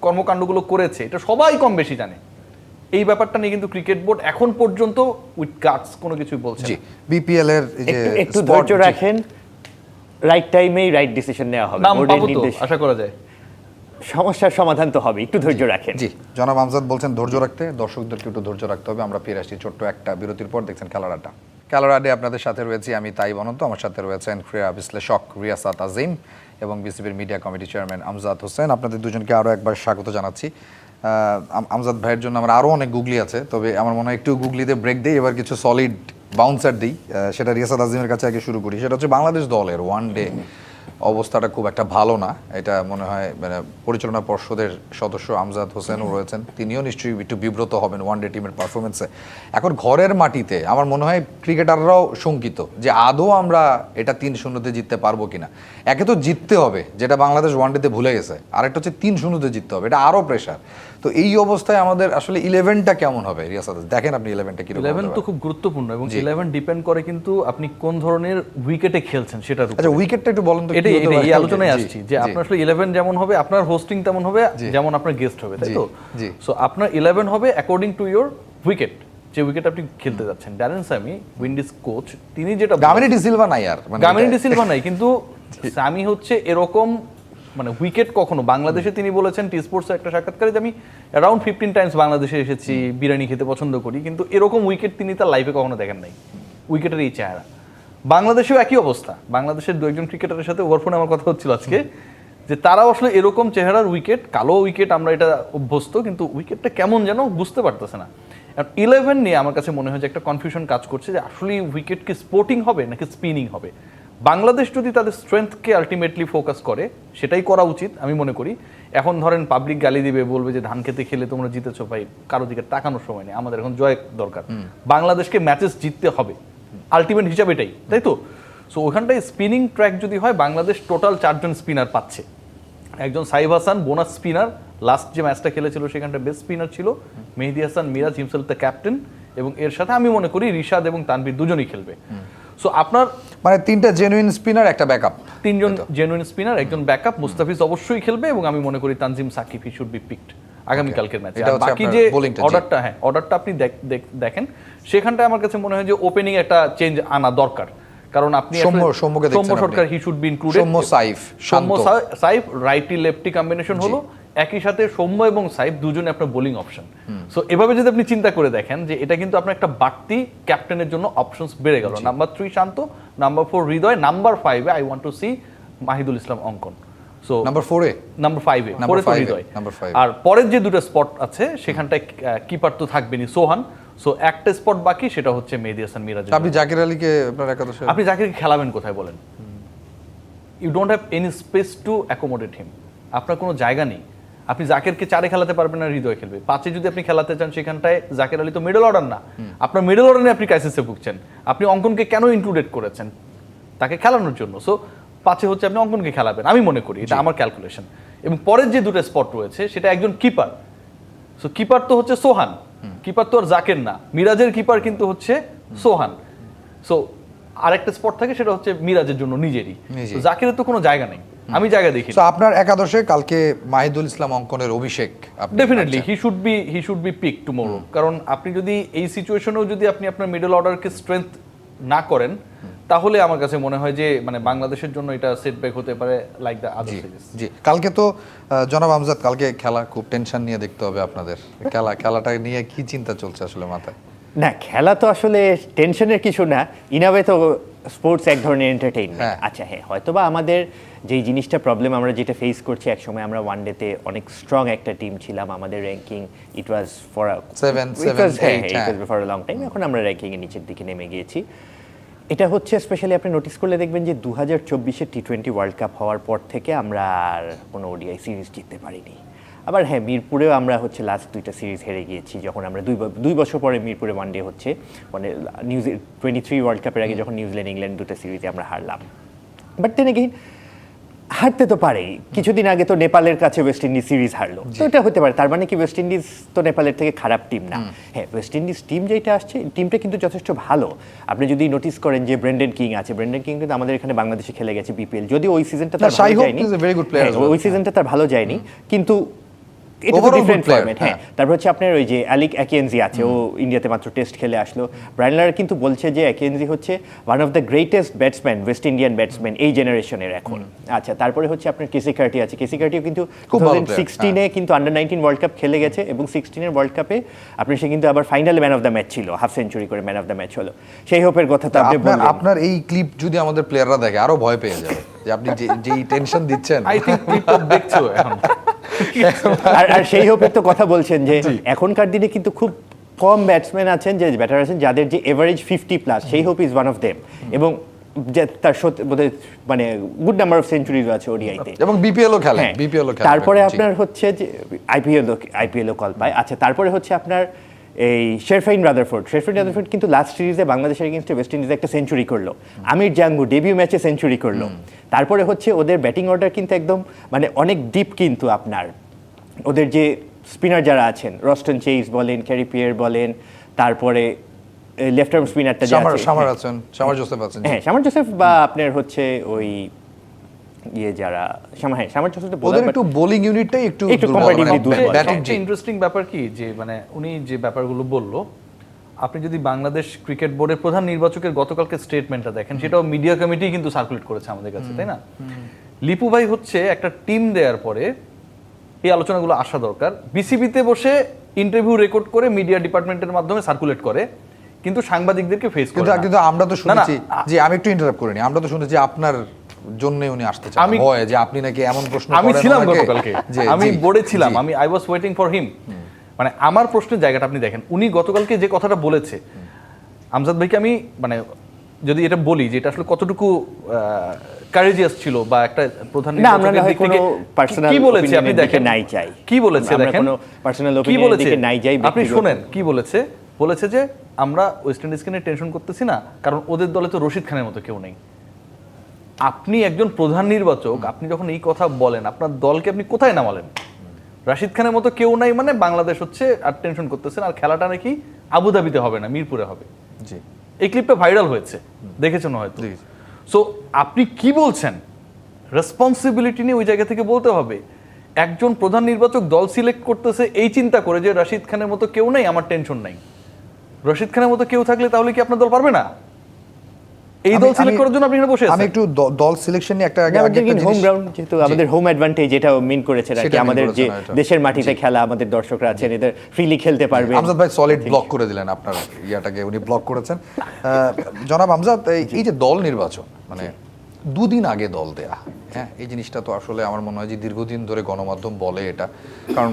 কর্মকাণ্ডগুলো করেছে এটা সবাই কম বেশি জানে। এই ব্যাপারটা নিয়ে কিন্তু ক্রিকেট বোর্ড এখন পর্যন্ত উইথ গাটস কোনো কিছুই বলছে জি না। বিপিএল এর যে একটু spot, ধৈর্য জি। রাখেন, রাইট টাইমেই রাইট ডিসিশন নেওয়া হবে। নাম বোর্ডের পাবো তো, নির্দেশ, আশা করা যায়। সমস্যার সমাধান তো হবে, একটু ধৈর্য রাখেন। জি, জনাব আমজাদ বলছেন ধৈর্য রাখতে, দর্শকদেরকে একটু ধৈর্য রাখতে হবে। আমরা ফিরে আসছি ছোট্ট একটা বিরতির পর। দেখছেন খেলার আড্ডা। খেলার আড্ডায় আপনাদের সাথে রয়েছি আমি তাই অনন্ত, আমার সাথে রয়েছেন ক্রীড়া বিশ্লেষক রিয়াসাত আজিম এবং বিসিবির media committee chairman Amjad Hossain. আপনাদের দুজনকে আরও একবার স্বাগত জানাচ্ছি। আমজাদ ভাইয়ের জন্য আমার আরও অনেক গুগলি আছে, তবে আমার মনে হয় একটু গুগলিতে ব্রেক দিই, এবার কিছু সলিড বাউন্সার দিই। সেটা রিয়াসাত আজিমের কাছে আগে শুরু করি। সেটা হচ্ছে বাংলাদেশ দলের ওয়ান ডে অবস্থাটা খুব একটা ভালো না, এটা মনে হয় মানে পরিচালনা পর্ষদের সদস্য আমজাদ হোসেনও রয়েছেন, তিনিও নিশ্চয়ই একটু বিব্রত হবেন ওয়ান ডে টিমের পারফরমেন্সে। এখন ঘরের মাটিতে আমার মনে হয় ক্রিকেটাররাও শঙ্কিত যে আদৌ আমরা এটা 3-0 জিততে পারবো কিনা। একে তো জিততে হবে, যেটা বাংলাদেশ ওয়ান ডেতে ভুলে গেছে, আরেকটা হচ্ছে 3-0 জিততে হবে, এটা আরও প্রেশার। তো এই অবস্থায় আমাদের আসলে 11টা কেমন হবে রিয়াসাত? দেখেন আপনি 11টা কিরকম 11 তো খুব গুরুত্বপূর্ণ এবং 11 ডিপেন্ড করে কিন্তু আপনি কোন ধরনের উইকেটে খেলছেন সেটার উপর। আচ্ছা, উইকেটটা একটু বলেন তো। এটাই কি হতে পারে? এই আলোচনায় জি, আসছি যে জি। আপনার আসলে 11 যেমন হবে, আপনার হোস্টিং তেমন হবে, যেমন আপনার গেস্ট হবে, তাই তো? জি। সো আপনার 11 হবে অ্যাকর্ডিং টু ইওর উইকেট, যে উইকেট আপনি খেলতে যাচ্ছেন। ড্যারেন স্যামি, উইন্ডিজ কোচ, তিনি যেটা গামিনী ডি সিলভা নাই আর, মানে গামিনী ডি সিলভা নাই, কিন্তু স্যামি হচ্ছে এরকম মানে উইকেট কখনো বাংলাদেশে তিনি বলেছেন টি স্পোর্টসের একটা সাক্ষাৎকারে যে আমি অ্যারাউন্ড 15 টাইমস বাংলাদেশে এসেছি, বিরিয়ানি খেতে পছন্দ করি, কিন্তু এরকম উইকেট তিনি তার লাইফে কখনো দেখেন নাই। উইকেটের এই চেহারা বাংলাদেশেও একই অবস্থা। বাংলাদেশের 2-1 ক্রিকেটারের সাথে ওভারফোনে আমার কথা হচ্ছিল আজকে, যে তারাও আসলে এরকম চেহারার উইকেট, কালো উইকেট, আমরা এটা অভ্যস্ত, কিন্তু উইকেটটা কেমন যেন বুঝতে পারতেছে না। 11 নিয়ে আমার কাছে মনে হয় যে একটা কনফিউশন কাজ করছে যে আসলে উইকেট কি স্পোর্টিং হবে নাকি স্পিনিং হবে। বাংলাদেশ যদি তাদের স্ট্রেংথকে আলটিমেটলি ফোকাস করে, সেটাই করা উচিত আমি মনে করি। এখন ধরেন পাবলিক গালি দিবে, বলবে যে ধান খেতে খেলে তোমরা জিতেছো, ভাই কারো দিকে তাকানোর সময় নেই, আমাদের এখন জয় দরকার। বাংলাদেশকে ম্যাচেস জিততে হবে, আলটিমেট হিসাবে এটাই, তাই তো? সো ওখানটায় স্পিনিং ট্র্যাক যদি হয়, বাংলাদেশ টোটাল 4 জন স্পিনার পাচ্ছে। একজন Saif Hasan bonus spinner, last যে ম্যাচটা খেলেছিল সেখানটা বেস্ট স্পিনার ছিল। Mehedi Hasan Miraz himself the captain, এবং এর সাথে আমি মনে করি রিশাদ এবং তানভীর দুজনই খেলবে। সো আপনার মানে 3টা জেনুইন স্পিনার, একটা ব্যাকআপ, 3 জন জেনুইন স্পিনার, একজন ব্যাকআপ। মুস্তাফিজ অবশ্যই খেলবে, এবং আমি মনে করি Tanzim Sakib he should be picked আগামীকালকের ম্যাচে। এটা আর হচ্ছে বাকি আপনার যে bowling-টা, জি। অর্ডারটা আপনি দেখেন, সেখানটায় আমার কাছে মনে হয় যে ওপেনিং একটা চেঞ্জ আনা দরকার। কারণ আপনি সৌম্যকে দেখছেন সৌম্য আপনি? Sarkar he should be included. Soumya Saif, Soumya Saif righty lefty combination হলো, একই সাথে সৌম্য এবং সাইফ দুজনে আপনার বোলিং অপশন। সো এভাবে যদি আপনি চিন্তা করে দেখেন যে এটা কিন্তু আপনার একটা বাড়তি ক্যাপ্টেনের জন্য অপশনস বেড়ে গেল। Number 3 Shanto, number 4 Hridoy, number 5 I want to see Mahidul Islam Ankon. So number 4 এ, নাম্বার 5 এ পরে তো হৃদয়, আর পরের যে দুটো স্পট আছে সেখানটায় কিপার তো থাকবেনি সোহান। সো একটা স্পট বাকি, সেটা হচ্ছে মেহেদী হাসান মিরাজ। আপনি জাকির আলীকে আপনার একাদশে, আপনি জাকিরকে খেলাবেন কোথায় বলেন? You don't have any space to accommodate him. আপনার কোনো জায়গা নেই। আপনি জাকিরকে 4-এ খেলাতে পারবেন না, হৃদয় খেলবে 5-এ। যদি আপনি খেলাতে চান সেখানটায় জাকির আলী তো মিডল অর্ডার না, আপনার মিডল অর্ডারে আপনি ক্রাইসিসে ভুগছেন। আপনি অঙ্কনকে কেন ইনক্লুডেড করেছেন? তাকে খেলানোর জন্য। সো 5-এ হচ্ছে আপনি অঙ্কনকে খেলাবেন, আমি মনে করি এটা আমার ক্যালকুলেশন। এবং পরের যে দুটো স্পট রয়েছে সেটা একজন কিপার। সো কিপার তো হচ্ছে সোহান, কিপার তো আর জাকির না, মিরাজের কিপার কিন্তু হচ্ছে সোহান। সো আরেকটা স্পট থাকে, সেটা হচ্ছে মিরাজের জন্য নিজেরই। জাকিরের তো কোনো জায়গা নেই, আমি জায়গা দেখি। সো আপনার একাদশে কালকে মাহিদুল ইসলাম অঙ্কনের Abhishek definitely he should be pick tomorrow. কারণ আপনি যদি এই সিচুয়েশনেও যদি আপনি আপনার মিডল অর্ডারকে স্ট্রেংথ না করেন, তাহলে আমার কাছে মনে হয় যে মানে বাংলাদেশের জন্য এটা সেটব্যাক হতে পারে, লাইক দ্য আদার সিরিজ। জি, কালকে তো জনাব আমজাদ, কালকে খেলা খুব টেনশন নিয়ে দেখতে হবে আপনাদের। খেলাটা নিয়ে কি চিন্তা চলছে আসলে মাথায়? না, খেলা তো আসলে টেনশনের কিছু না, ইনাওয়ে তো স্পোর্টস এক ধরনের এন্টারটেইনমেন্ট। আচ্ছা হ্যাঁ, হয়তোবা আমাদের যেই জিনিসটা প্রবলেম আমরা যেটা ফেস করছি, একসময় আমরা ওয়ানডেতে অনেক স্ট্রং একটা টিম ছিলাম, আমাদের ranking it was for a 7 for a long time. এখন আমরা র্যাঙ্কিং এর নিচের দিকে নেমে গিয়েছি। এটা হচ্ছে স্পেশালি আপনি নোটিস করলে দেখবেন যে 2024-এ টি20 ওয়ার্ল্ড কাপ হওয়ার পর থেকে আমরা আর কোনো ওডিআই সিরিজ জিততে পারিনি। আবার হ্যাঁ, মিরপুরেও আমরা হচ্ছে লাস্ট 2টা সিরিজ হেরে গিয়েছি, যখন আমরা 2 বছর পরে মিরপুরে ওয়ানডে হচ্ছে, মানে 23 ওয়ার্ল্ড কাপের আগে যখন নিউজিল্যান্ড ইংল্যান্ড 2টা সিরিজে আমরা হারলাম। বাট দেন এগেইন হারতে তো পারে। কিছুদিন আগে তো নেপালের কাছে ওয়েস্ট ইন্ডিজ সিরিজ হারলো, তো এটা হতে পারে। তার মানে কি ওয়েস্ট ইন্ডিজ তো নেপালের থেকে খারাপ টিম না? হ্যাঁ, ওয়েস্ট ইন্ডিজ টিম যেটা আসছে, টিমটা কিন্তু যথেষ্ট ভালো। আপনি যদি নোটিস করেন যে ব্রেন্ডন কিং আছে, ব্রেন্ডন কিং কিন্তু আমাদের এখানে বাংলাদেশে খেলে গেছে বিপিএল, যদিও ওই সিজনটা তার ভালো যায়নি, ওই সিজনটা তার ভালো যায়নি, কিন্তু এটা তো ডিফারেন্ট ফরম্যাট। হ্যাঁ, তারপর হচ্ছে আপনার ওই যে অ্যালিক অ্যাকেনজি আছে, ও ইন্ডিয়াতে মাত্র টেস্ট খেলে আসলো। ব্রায়ান লারা কিন্তু বলছে যে অ্যাকেনজি হচ্ছে one of the greatest batsman, West Indian batsman এই জেনারেশনের এখন। আচ্ছা, তারপরে হচ্ছে আপনার কেসি কার্টি আছে। কেসি কার্টিও কিন্তু 2016-এ কিন্তু আন্ডার-19 ওয়ার্ল্ড কাপ খেলে গেছে, এবং 16-এর ওয়ার্ল্ড কাপে আপনি সে কিন্তু আবার ফাইনালে ম্যান অফ দ্য ম্যাচ ছিল, হাফ সেঞ্চুরি করে ম্যান অফ দ্য ম্যাচ হলো। সেই হোপের কথা তো আপনি বললেন। আপনার এই ক্লিপ যদি আমাদের প্লেয়াররা দেখে আরো ভয় পেয়ে যাবে যে আপনি যেই টেনশন দিচ্ছেন। আই থিংক ক্লিপটা দেখছো এখন। আর সেই হোপের তো কথা বলছেন যে এখনকার দিনে কিন্তু খুব কম ব্যাটসম্যান আছেন, যে ব্যাটার আছেন যাদের যে এভারেজ 50+, সেই hope is one of them. এবং তার বোধহয় মানে গুড নাম্বার অফ সেঞ্চুরিজ আছে ওডিআইতে, এবং বিপিএলও খেলে। তারপরে আপনার হচ্ছে যে আইপিএলও কল পায়। আচ্ছা, তারপরে হচ্ছে আপনার এই শেরফাইন রাদারফোর্ড কিন্তু লাস্ট সিরিজে বাংলাদেশের এগেইনস্টে ওয়েস্ট ইন্ডিজে একটা সেঞ্চুরি করলো। আমির জাঙ্গু ডেবিউ ম্যাচে সেঞ্চুরি করলো। তারপরে হচ্ছে ওদের ব্যাটিং অর্ডার কিন্তু একদম মানে অনেক ডিপ, কিন্তু আপনার ওদের যে স্পিনার যারা আছেন, রস্টন চেইস বলেন, ক্যারি পিয়ার বলেন, তারপরে লেফট আর্ম স্পিনারটা যে আছে শামার জোসেফ, বা আপনার হচ্ছে ওই যারা শামার জোসেফ, ওদের একটু বোলিং ইউনিটটাই একটু কম্পারেটিভলি দুর্বল। সবচেয়ে ইন্টারেস্টিং ব্যাপার কি যে মানে উনি যে ব্যাপারগুলো বললো, আপনি যদি বাংলাদেশ ক্রিকেট বোর্ডের প্রধান নির্বাচকের গতকালকে স্টেটমেন্টটা দেখেন, সেটাও মিডিয়া কমিটি কিন্তু সার্কুলেট করেছে আমাদের কাছে, তাই না? লিপু ভাই হচ্ছে একটা টিম দেওয়ার পরে এই আলোচনাগুলো আসা দরকার। বিসিবিতে বসে ইন্টারভিউ রেকর্ড করে মিডিয়া ডিপার্টমেন্টের মাধ্যমে সার্কুলেট করে, কিন্তু সাংবাদিকদেরকে ফেস করে। কিন্তু আমরা তো শুনেছি যে, আমি একটু ইন্টারাপ্ট করিনি, আমরা তো শুনেছি আপনার জন্য উনি আসতে চান, ভয় যে আপনি নাকি এমন প্রশ্ন করেন। আমি ছিলাম গতকালকে, আমি বোর্ডে ছিলাম, আমি I was waiting for him. মানে আমার প্রশ্নের জায়গাটা আপনি দেখেন, উনি গতকালকে যে কথাটা বলেছে, আমজাদ ভাইকে আমি মানে যদি এটা বলি যে এটা আসলে কতটুকু কারেজিয়াস ছিল, বা একটা প্রধান নির্বাচকের দিক থেকে কি বলেছে আপনি দেখেন, নাই চাই কি বলেছে দেখেন, কোনো পার্সোনাল অপিনিয়নের দিকে নাই যাই। আপনি শুনেন কি বলেছে। বলেছে যে আমরা ওয়েস্ট ইন্ডিজকে নিয়ে টেনশন করতেছি না, কারণ ওদের দলে তো রশিদ খানের মতো কেউ নেই। আপনি একজন প্রধান নির্বাচক, আপনি যখন এই কথা বলেন, আপনার দলকে আপনি কোথায় নামালেন? রাশিদ খানের মতো কেউ নাই মানে বাংলাদেশ হচ্ছে আর টেনশন করতেছেন, আর খেলাটা নাকি আবুধাবিতে হবে না, মিরপুরে হবে। জি, এই ক্লিপটা ভাইরাল হয়েছে, দেখেছেন হয়তো। সো আপনি কি বলছেন, রেসপন্সিবিলিটি নিয়ে ওই জায়গা থেকে বলতে হবে। একজন প্রধান নির্বাচক দল সিলেক্ট করতেছে এই চিন্তা করে যে রাশিদ খানের মতো কেউ নাই, আমার টেনশন নাই। রশিদ খানের মতো কেউ থাকলে তাহলে কি আপনার দল পারবে না? এই দল সিলেক্ট করার জন্য আপনি এখানে বসে আমি আছেন। একটু দল সিলেকশন নিয়ে একটা হোম গ্রাউন্ড যেহেতু আমাদের হোম অ্যাডভান্টেজ এটা মিন করেছে আর কি, সেটা mean আমাদের করেছে যে না এটা। দেশের মাটিতে খেলা, আমাদের দর্শকরা আছেন, এদের ফ্রিলি খেলতে পারবে। আমজাদ ভাই সলিড ব্লক করে দিলেন আপনার ইয়াটাকে, উনি ব্লক করেছেন। জনাব আমজাদ, এই যে দল নির্বাচন মানে দুদিন আগে দল দেয়া, হ্যাঁ, এই জিনিসটা তো আসলে আমার মনে হয় যে দীর্ঘদিন ধরে গণমাধ্যম বলে এটা, কারণ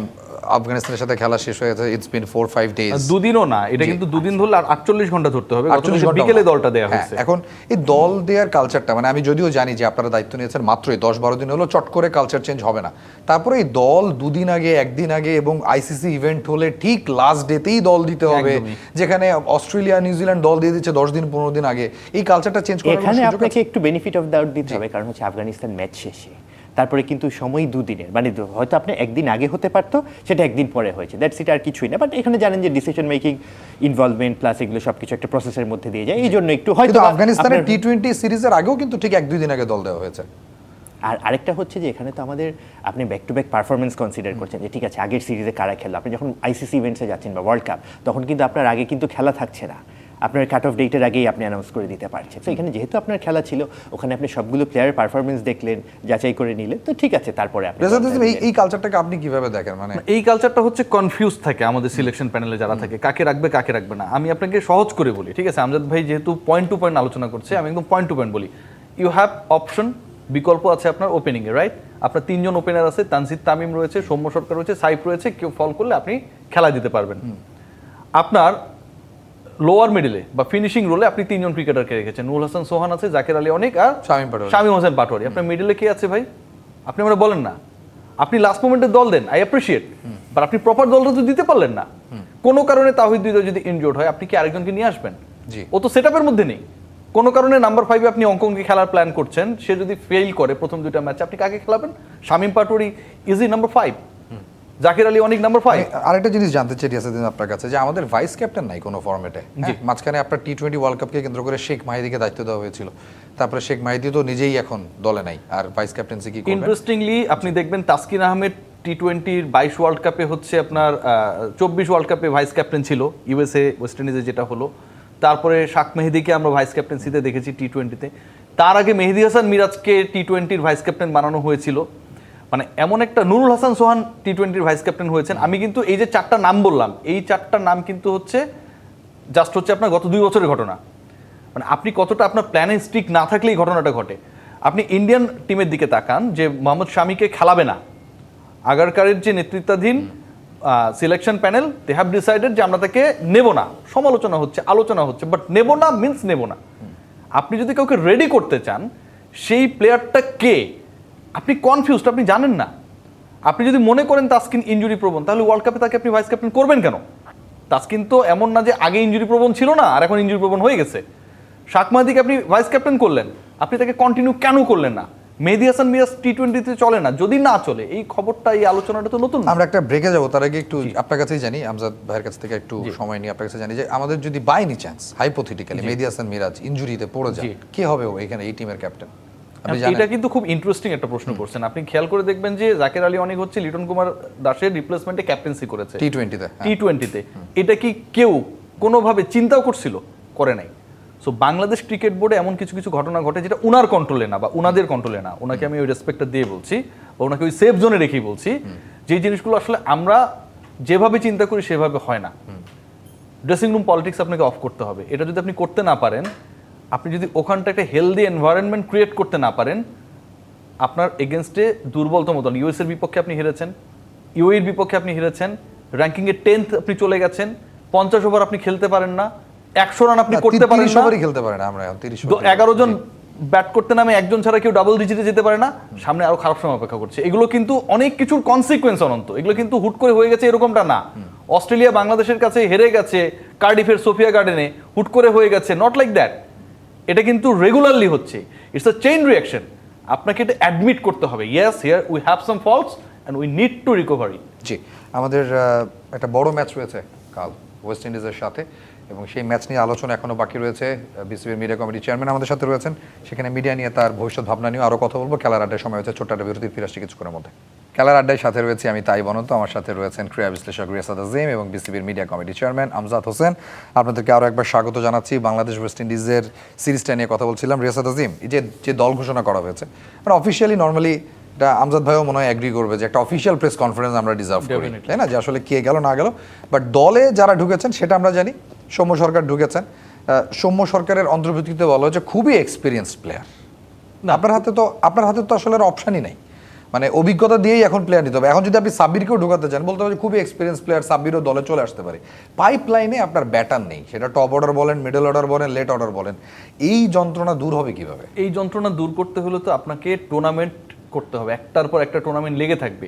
আফগানিস্তানের সাথে খেলা শেষ হয়ে গেছে, ইটস বিন 4-5 days। দুদিনও না, এটা কিন্তু দুদিন ধরলে আর 48 ঘন্টা ধরতে হবে। 48 ঘন্টা বিকেলে দলটা দেয়া হ্যাঁ, হয়েছে। এখন এই দল দেওয়ার কালচারটা মানে আমি যদিও জানি যে আপনারা দায়িত্ব নিয়েছেন মাত্রই 10-12 দিন হলো, চট করে কালচার চেঞ্জ হবে না। তারপরে এই দল দুদিন আগে, একদিন আগে এবং আইসিসি ইভেন্ট হলে ঠিক লাস্ট ডেতেই দল দিতে হবে, যেখানে অস্ট্রেলিয়া নিউজিল্যান্ড দল দিয়ে দিচ্ছে 10 দিন 15 দিন আগে, এই কালচারটা চেঞ্জ করার এখানে সুযোগ আপনাকে আছে? একটু বেনিফিট অফ ডাউট দিতে হবে, কারণ হচ্ছে আফগানিস্তান ম্যাচ শেষে, তারপরে কিন্তু সময় দুদিনের, মানে হয়তো আপনি একদিন আগে হতে পারতো, সেটা একদিন পরে হয়েছে, দ্যাটস ইট, আর কিছুই না। বাট এখানে জানেন যে ডিসিশন মেকিং, ইনভলভমেন্ট প্লাস এগুলো সবকিছু একটা প্রসেসের মধ্যে দিয়ে যায়, এই জন্য একটু হয়তো কিন্তু আফগানিস্তানের টি-20 সিরিজের আগেও কিন্তু ঠিক 1-2 দিন আগে দল দেওয়া হয়েছে। আর আরেকটা হচ্ছে যে এখানে তো আমাদের আপনি back to back performance consider করছেন, যে ঠিক আছে আগের সিরিজে কারা খেললো, আপনি যখন আইসিসি ইভেন্টসে যাচ্ছেন বা ওয়ার্ল্ড কাপ, তখন কিন্তু আপনার আগে কিন্তু খেলা থাকছে না, আপনার কাট অফ ডেটের আগেই আপনি অ্যানাউন্স করে দিতে পারছেন। তো এখানে যেহেতু আপনার খেলা ছিল, ওখানে আপনি সবগুলো প্লেয়ারের পারফরমেন্স দেখলেন, যাচাই করে নিলেন, তো ঠিক আছে, তারপরে আপনি রেজাল্ট এই কালচারটাকে আপনি কিভাবে দেখেন? মানে এই কালচারটা হচ্ছে কনফিউজ থাকে আমাদের সিলেকশন প্যানেলে যারা থাকে, কাকে রাখবে কাকে রাখবে না। আমি আপনাকে সহজ করে বলি, ঠিক আছে? আমজাদ ভাই যেহেতু পয়েন্ট টু পয়েন্ট আলোচনা করছে, আমি একদম পয়েন্ট টু পয়েন্ট বলি। ইউ হ্যাভ অপশন, বিকল্প আছে আপনার ওপেনিং এ, রাইট? আপনার 3 জন ওপেনার আছে, তানজিদ তামিম রয়েছে, সৌম্য সরকার রয়েছে, সাইফ রয়েছে, কেউ ফল করলে আপনি খেলা দিতে পারবেন। আপনার লোয়ার মিডলে বা ফিনিশিং রোলে আপনি 3 জন ক্রিকেটারকে রেখেছেন, নুরুল হাসান সোহান আছে, জাকের আলী অনেক, আর শামীম হোসেন পাটোয়ারি। আপনার মিডলে কে আছে ভাই? আপনি আমরা বলেন না, আপনি লাস্ট মোমেন্টে দল দেন, আই অ্যাপ্রিশিয়েট, বাট আপনি প্রপার দলটা তো দিতে পারলেন না। কোনো কারণে তাওহিদ হৃদয় যদি ইনজোর্ড হয়, আপনি কি আরেকজনকে নিয়ে আসবেন? ও তো সেটআপের মধ্যে নেই। কোনো কারণে নাম্বার 5-এ আপনি অঙ্কনকে খেলার প্ল্যান করছেন, সে যদি ফেল করে প্রথম 2টা ম্যাচে, আপনি কাকে খেলাবেন? Shamim Patwari is the number 5, Zakir Ali অনেক নাম্বার 5। আরেকটা জিনিস জানতে চাই ইয়াসিন আপনার কাছে, যে আমাদের ভাইস ক্যাপ্টেন নাই কোনো ফরম্যাটে। মাঝখানে আপনার টি-20 ওয়ার্ল্ড কাপকে কেন্দ্র করে শেখ মাহিদিকে দায়িত্ব দেওয়া হয়েছিল, তারপরে শেখ মাহিদি তো নিজেই এখন দলে নাই, আর ভাইস ক্যাপ্টেন্সি কি করবেন? ইন্টারেস্টিংলি আপনি দেখবেন তাসকিন আহমেদ টি-20 22 ওয়ার্ল্ড কাপে হচ্ছে আপনার 24 ওয়ার্ল্ড কাপে ভাইস ক্যাপ্টেন ছিল, ইউএসএ ওয়েস্ট ইন্ডিজে যেটা হলো। তারপরে শাক মেহেদিকে আমরা ভাইস ক্যাপ্টেন্সিতে দেখেছি টি-20-তে। তার আগে মেহেদি হাসান মিরাজকে টি-20-র ভাইস ক্যাপ্টেন বানানো হয়েছিল। মানে এমন একটা, নুরুল হাসান সোহান টি-20-র ভাইস ক্যাপ্টেন হয়েছেন। আমি কিন্তু এই যে 4টা নাম বললাম, এই 4টা নাম কিন্তু হচ্ছে জাস্ট হচ্ছে আপনার গত 2 বছরের ঘটনা। মানে আপনি কতটা আপনার প্ল্যানে স্ট্রিক না থাকলে এই ঘটনাটা ঘটে। আপনি ইন্ডিয়ান টিমের দিকে তাকান, যে মোহাম্মদ শামিকে খেলাবে না, আগারকারের যে নেতৃত্বাধীন selection panel, they have decided যে আমরা তাকে নেব না। সমালোচনা হচ্ছে, আলোচনা হচ্ছে, বাট নেব না মিন্স নেব না। আপনি যদি কাউকে রেডি করতে চান, সেই প্লেয়ারটা কে আপনি কনফিউজড, আপনি জানেন না। আপনি যদি মনে করেন তাসকিন ইনজুরি প্রবণ, তাহলে ওয়ার্ল্ড কাপে তাকে আপনি ভাইস ক্যাপ্টেন করবেন কেন? তাসকিন তো এমন না যে আগে ইনজুরি প্রবণ ছিল না আর এখন ইনজুরি প্রবণ হয়ে গেছে। শাক মাহিদিকে আপনি ভাইস ক্যাপ্টেন করলেন, আপনি তাকে কন্টিনিউ কেন করলেন না? মেহেদি হাসান মিরাজ টি-20-তে চলে না, যদি না চলে, এই খবরটা, এই আলোচনাটা তো নতুন। আমরা একটা ব্রেকে যাবো, তার আগে একটু আপনার কাছেই জানি, আমজাদ ভাইয়ের কাছ থেকে একটু সময় নিয়ে আপনার কাছে জানি, যে আমাদের যদি by any chance hypothetically Mehedi Hasan Miraj ইনজুরিতে পড়ে যায়, কে হবে এখানে এই টিমের ক্যাপ্টেন? এটা কিন্তু খুব ইন্টারেস্টিং একটা প্রশ্ন করছেন। আপনি খেয়াল করে দেখবেন যে জাকের আলী অনেক হচ্ছে লিটন কুমার দাসের রিপ্লেসমেন্টে ক্যাপ্টেন্সি করেছে টি-20-তে। এটা কি কেউ কোনোভাবে চিন্তাও করছিল? করে নাই। সো বাংলাদেশ ক্রিকেট বোর্ডে এমন কিছু কিছু ঘটনা ঘটে যেটা উনার কন্ট্রোলে না বা উনাদের কন্ট্রোলে না। ওনাকে আমি ওই রেসপেক্টটা দিয়ে বলছি, বা ওনাকে ওই সেফ জোনে রেখেই বলছি, যে জিনিসগুলো আসলে আমরা যেভাবে চিন্তা করি সেভাবে হয় না। ড্রেসিং রুম পলিটিক্স আপনাকে অফ করতে হবে। এটা যদি আপনি করতে না পারেন, আপনি যদি ওখানটা একটা হেলদি এনভায়রনমেন্ট ক্রিয়েট করতে না পারেন, আপনার এগেনস্টে দুর্বলতম দল, ইউএস এর বিপক্ষে আপনি হেরেছেন, ইউএর বিপক্ষে আপনি হেরেছেন, র্যাঙ্কিংয়ে 10th আপনি চলে গেছেন, 50 ওভার আপনি খেলতে পারেন না, 100 রান আপনি করতে পারেন না, 11 জন ব্যাট করতে নামে একজন ছাড়া কেউ ডাবল ডিজিটে যেতে পারে না, সামনে আরো খারাপ সময় অপেক্ষা করছে। এগুলো কিন্তু অনেক কিছুর কনসিকুয়েন্স অনন্ত। এগুলো কিন্তু হুট করে হয়ে গেছে এরকমটা না। অস্ট্রেলিয়া বাংলাদেশের কাছে হেরে গেছে কার্ডিফের সোফিয়া গার্ডেনে, হুট করে হয়ে গেছে, নট লাইক দ্যাট। এটা কিন্তু রেগুলারলি হচ্ছে, ইটস আ চেইন রিঅ্যাকশন। আপনাকে এটা অ্যাডমিট করতে হবে, yes here we have some faults and we need to recover it. জি, আমাদের একটা বড় ম্যাচ রয়েছে কাল ওয়েস্ট ইন্ডিজের সাথে, এবং সেই ম্যাচ নিয়ে আলোচনা এখনো বাকি রয়েছে। বিসিবির মিডিয়া কমিটির চেয়ারম্যান আমাদের সাথে রয়েছেন, সেখানে মিডিয়া নিয়ে তার ভবিষ্যৎ ভাবনা নিয়ে আরও কথা বলবো। খেলার আড্ডার সময় হচ্ছে, ছোট্ট একটা বিরতির, ফিরে আসছি কিছুক্ষণের মধ্যে। খেলার আড্ডায় সাথে রয়েছে আমি তাই বনন্ত, আমার সাথে রয়েছেন ক্রীড়া বিশ্লেষক রিয়াসাদ আজিম এবং বিসিবির media committee chairman Amjad Hossain. আপনাদেরকে আরও একবার স্বাগত জানাচ্ছি। বাংলাদেশ ওয়েস্ট ইন্ডিজের সিরিজটা নিয়ে কথা বলছিলাম। রিয়াসাদ আজিম, এই যে দল ঘোষণা করা হয়েছে, মানে অফিসিয়ালি নর্মালি এটা আমজাদ ভাইও মনে হয় এগ্রি করবে যে একটা অফিসিয়াল প্রেস কনফারেন্স আমরা ডিজার্ভ করি, তাই না? যে আসলে কে গেল না গেল, বাট দলে যারা ঢুকেছেন সেটা আমরা জানি। সৌম্য সরকার ঢুকেছেন। সৌম্য সরকারের অন্তর্ভুক্তিতে বলা হয়েছে খুবই এক্সপিরিয়েন্সড প্লেয়ার। আপনার হাতে তো আসলে অপশানই নাই, মানে অভিজ্ঞতা দিয়েই এখন প্লেয়ার নিতে হবে। এখন যদি আপনি সাব্বিরকেও ঢোকাতে চান, বলতে হবে খুবই এক্সপিরিয়েন্স প্লেয়ার, সাব্বিরও দলে চলে আসতে পারে। পাইপ লাইনে আপনার ব্যাটার নেই, সেটা টপ অর্ডার বলেন, মিডল অর্ডার বলেন, লেট অর্ডার বলেন। এই যন্ত্রণা দূর হবে কিভাবে? এই যন্ত্রণা দূর করতে হলে তো আপনাকে টুর্নামেন্ট করতে হবে, একটার পর একটা টুর্নামেন্ট লেগে থাকবে।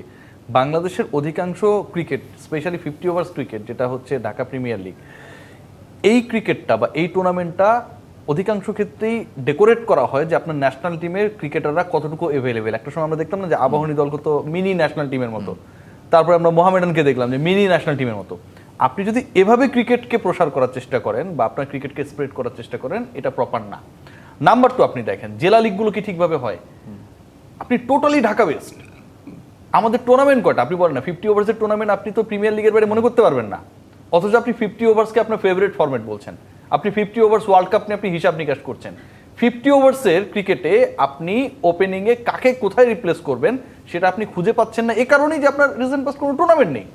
বাংলাদেশের অধিকাংশ ক্রিকেট, স্পেশালি 50 ওভার্স ক্রিকেট, যেটা হচ্ছে ঢাকা প্রিমিয়ার লিগ, এই ক্রিকেটটা বা এই টুর্নামেন্টটা অধিকাংশ ক্ষেত্রেই ডেকোরেট করা হয় যে আপনার ন্যাশনাল টিমের ক্রিকেটাররা কতটুকু এভেলেবেল। একটা সময় আমরা দেখতাম না যে আবাহনী দল কত মিনি ন্যাশনাল টিমের মতো, তারপরে আমরা মোহামেডানকে দেখলাম যে মিনি ন্যাশনাল টিমের মতো। আপনি যদি এভাবে ক্রিকেটকে প্রসার করার চেষ্টা করেন বা আপনার ক্রিকেটকে স্প্রেড করার চেষ্টা করেন, এটা প্রপার না। নাম্বার 2, আপনি দেখেন জেলা লিগগুলো কি ঠিকভাবে হয়? আপনি টোটালি ঢাকা বেস্ট। আমাদের টুর্নামেন্ট কয়টা? আপনি বলেন না 50 ওভার্সের টুর্নামেন্ট আপনি তো প্রিমিয়ার লিগের বাইরে মনে করতে পারবেন না, অথচ আপনি 50 ওভার্সকে আপনার ফেভারিট ফরম্যাট বলছেন। আপনি 50 ওভার্স ওয়ার্ল্ড কাপ নিয়ে আপনি হিসাব নিকাশ করছেন। 50 ওভার্সের ক্রিকেটে আপনি ওপেনিংয়ে কাকে কোথায় রিপ্লেস করবেন সেটা আপনি খুঁজে পাচ্ছেন না। এ কারণেই যে আপনার রিসেন্ট পাস কোনো টুর্নামেন্ট নেই।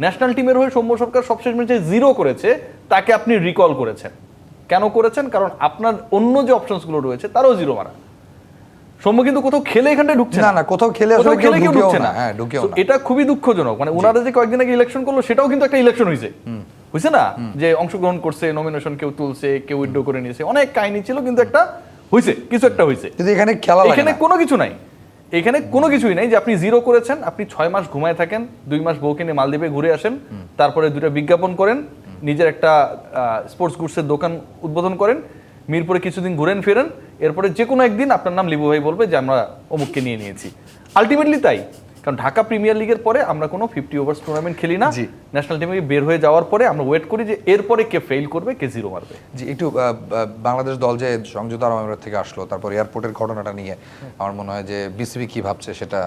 ন্যাশনাল টিমের হয়ে সৌম্য সরকার সবশেষ ম্যাচে 0 করেছে, তাকে আপনি রিকল করেছেন। কেন করেছেন? কারণ আপনার অন্য যে অপশনসগুলো রয়েছে তারও 0 মারা। সৌম্য কিন্তু কোথাও খেলে এখানটায় ঢুকছে না, কোথাও খেলে আসলে কেউ ঢুকছে না। হ্যাঁ, ঢুকেও না। এটা খুবই দুঃখজনক। মানে ওনারা যে কয়েকদিন আগে ইলেকশন করলো, সেটাও কিন্তু একটা ইলেকশন হয়েছে না, যে অংশগ্রহণ করছে, নমিনেশন কেউ তুলছে, কেউ উইথড্র করে নিয়েছে, অনেক কাহিনী ছিল, কিন্তু একটা হয়েছে, কিছু একটা হয়েছে। কিন্তু এখানে খেলা লাগে না। এখানে কোনো কিছু নাই, এখানে কোনো কিছুই নাই যে আপনি 0 করেছেন, আপনি 6 মাস ঘুমায় থাকেন, 2 মাস বউকে নিয়ে মালদ্বীপে ঘুরে আসেন, তারপরে 2টা বিজ্ঞাপন করেন, নিজের একটা স্পোর্টস গুডসের দোকান উদ্বোধন করেন, মিরপুরে কিছুদিন ঘুরেন ফেরেন, এরপরে যে কোনো একদিন আপনার নাম লিবু ভাই বলবে যে আমরা অমুককে নিয়ে নিয়েছি। আলটিমেটলি তাই, কারণ ঢাকা প্রিমিয়ার লিগের পরে আমরা কোনো 50 ওভার্স টুর্নামেন্ট খেলি না। ন্যাশনাল টিমে বের হয়ে যাওয়ার পরে আমরা ওয়েট করি যে এরপরে কে ফেল করবে, কে 0 মারবে। জি, একটু বাংলাদেশ দল যে সংযুক্ত আরব আমিরাত থেকে আসলো, তারপর এয়ারপোর্টের ঘটনাটা নিয়ে আমার মনে হয় যে বিসিবি কি ভাবছে সেটা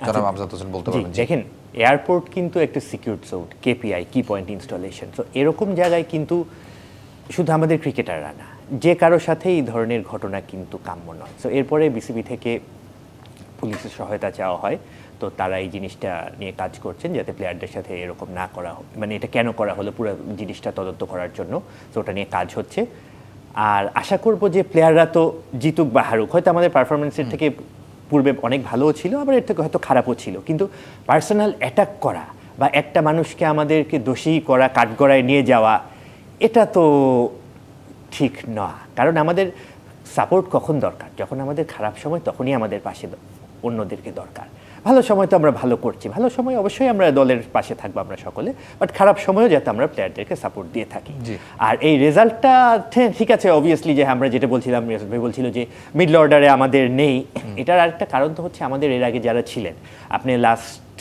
জনাব আমজাদ হোসেন বলতে পারবেন। দেখেন, এয়ারপোর্ট কিন্তু একটা সিকিউরড জোন, কেপিআই, কি পয়েন্ট ইনস্টলেশন। তো এরকম জায়গায় কিন্তু শুধু আমাদের ক্রিকেটাররা না, যে কারোর সাথে এই ধরনের ঘটনা কিন্তু কাম্য নয়। তো এরপরে বিসিবি থেকে পুলিশের সহায়তা চাওয়া হয়, তো তারা এই জিনিসটা নিয়ে কাজ করছেন যাতে প্লেয়ারদের সাথে এরকম না করা হয়, মানে এটা কেন করা হলো পুরো জিনিসটা তদন্ত করার জন্য। তো ওটা নিয়ে কাজ হচ্ছে। আর আশা করব যে প্লেয়াররা তো জিতুক বা হারুক, হয়তো আমাদের পারফরমেন্সের থেকে পূর্বে অনেক ভালোও ছিল, আবার এর থেকে হয়তো খারাপও ছিল, কিন্তু পার্সোনাল অ্যাটাক করা বা একটা মানুষকে আমাদেরকে দোষী করা, কাঠগড়ায় নিয়ে যাওয়া, এটা তো ঠিক না। কারণ আমাদের সাপোর্ট কখন দরকার? যখন আমাদের খারাপ সময়, তখনই আমাদের পাশে অন্যদেরকে দরকার। ভালো সময় তো আমরা ভালো করছি, ভালো সময় অবশ্যই আমরা দলের পাশে থাকবো আমরা সকলে, বাট খারাপ সময়ও যাতে আমরা প্লেয়ারদেরকে সাপোর্ট দিয়ে থাকি। আর এই রেজাল্টটা ঠিক আছে, অবভিয়াসলি যে আমরা যেটা বলছিলাম, রিয়াজ ভাই বলছিল যে মিডল অর্ডারে আমাদের নেই, এটার আরেকটা কারণ তো হচ্ছে আমাদের এর আগে যারা ছিলেন, আপনি লাস্ট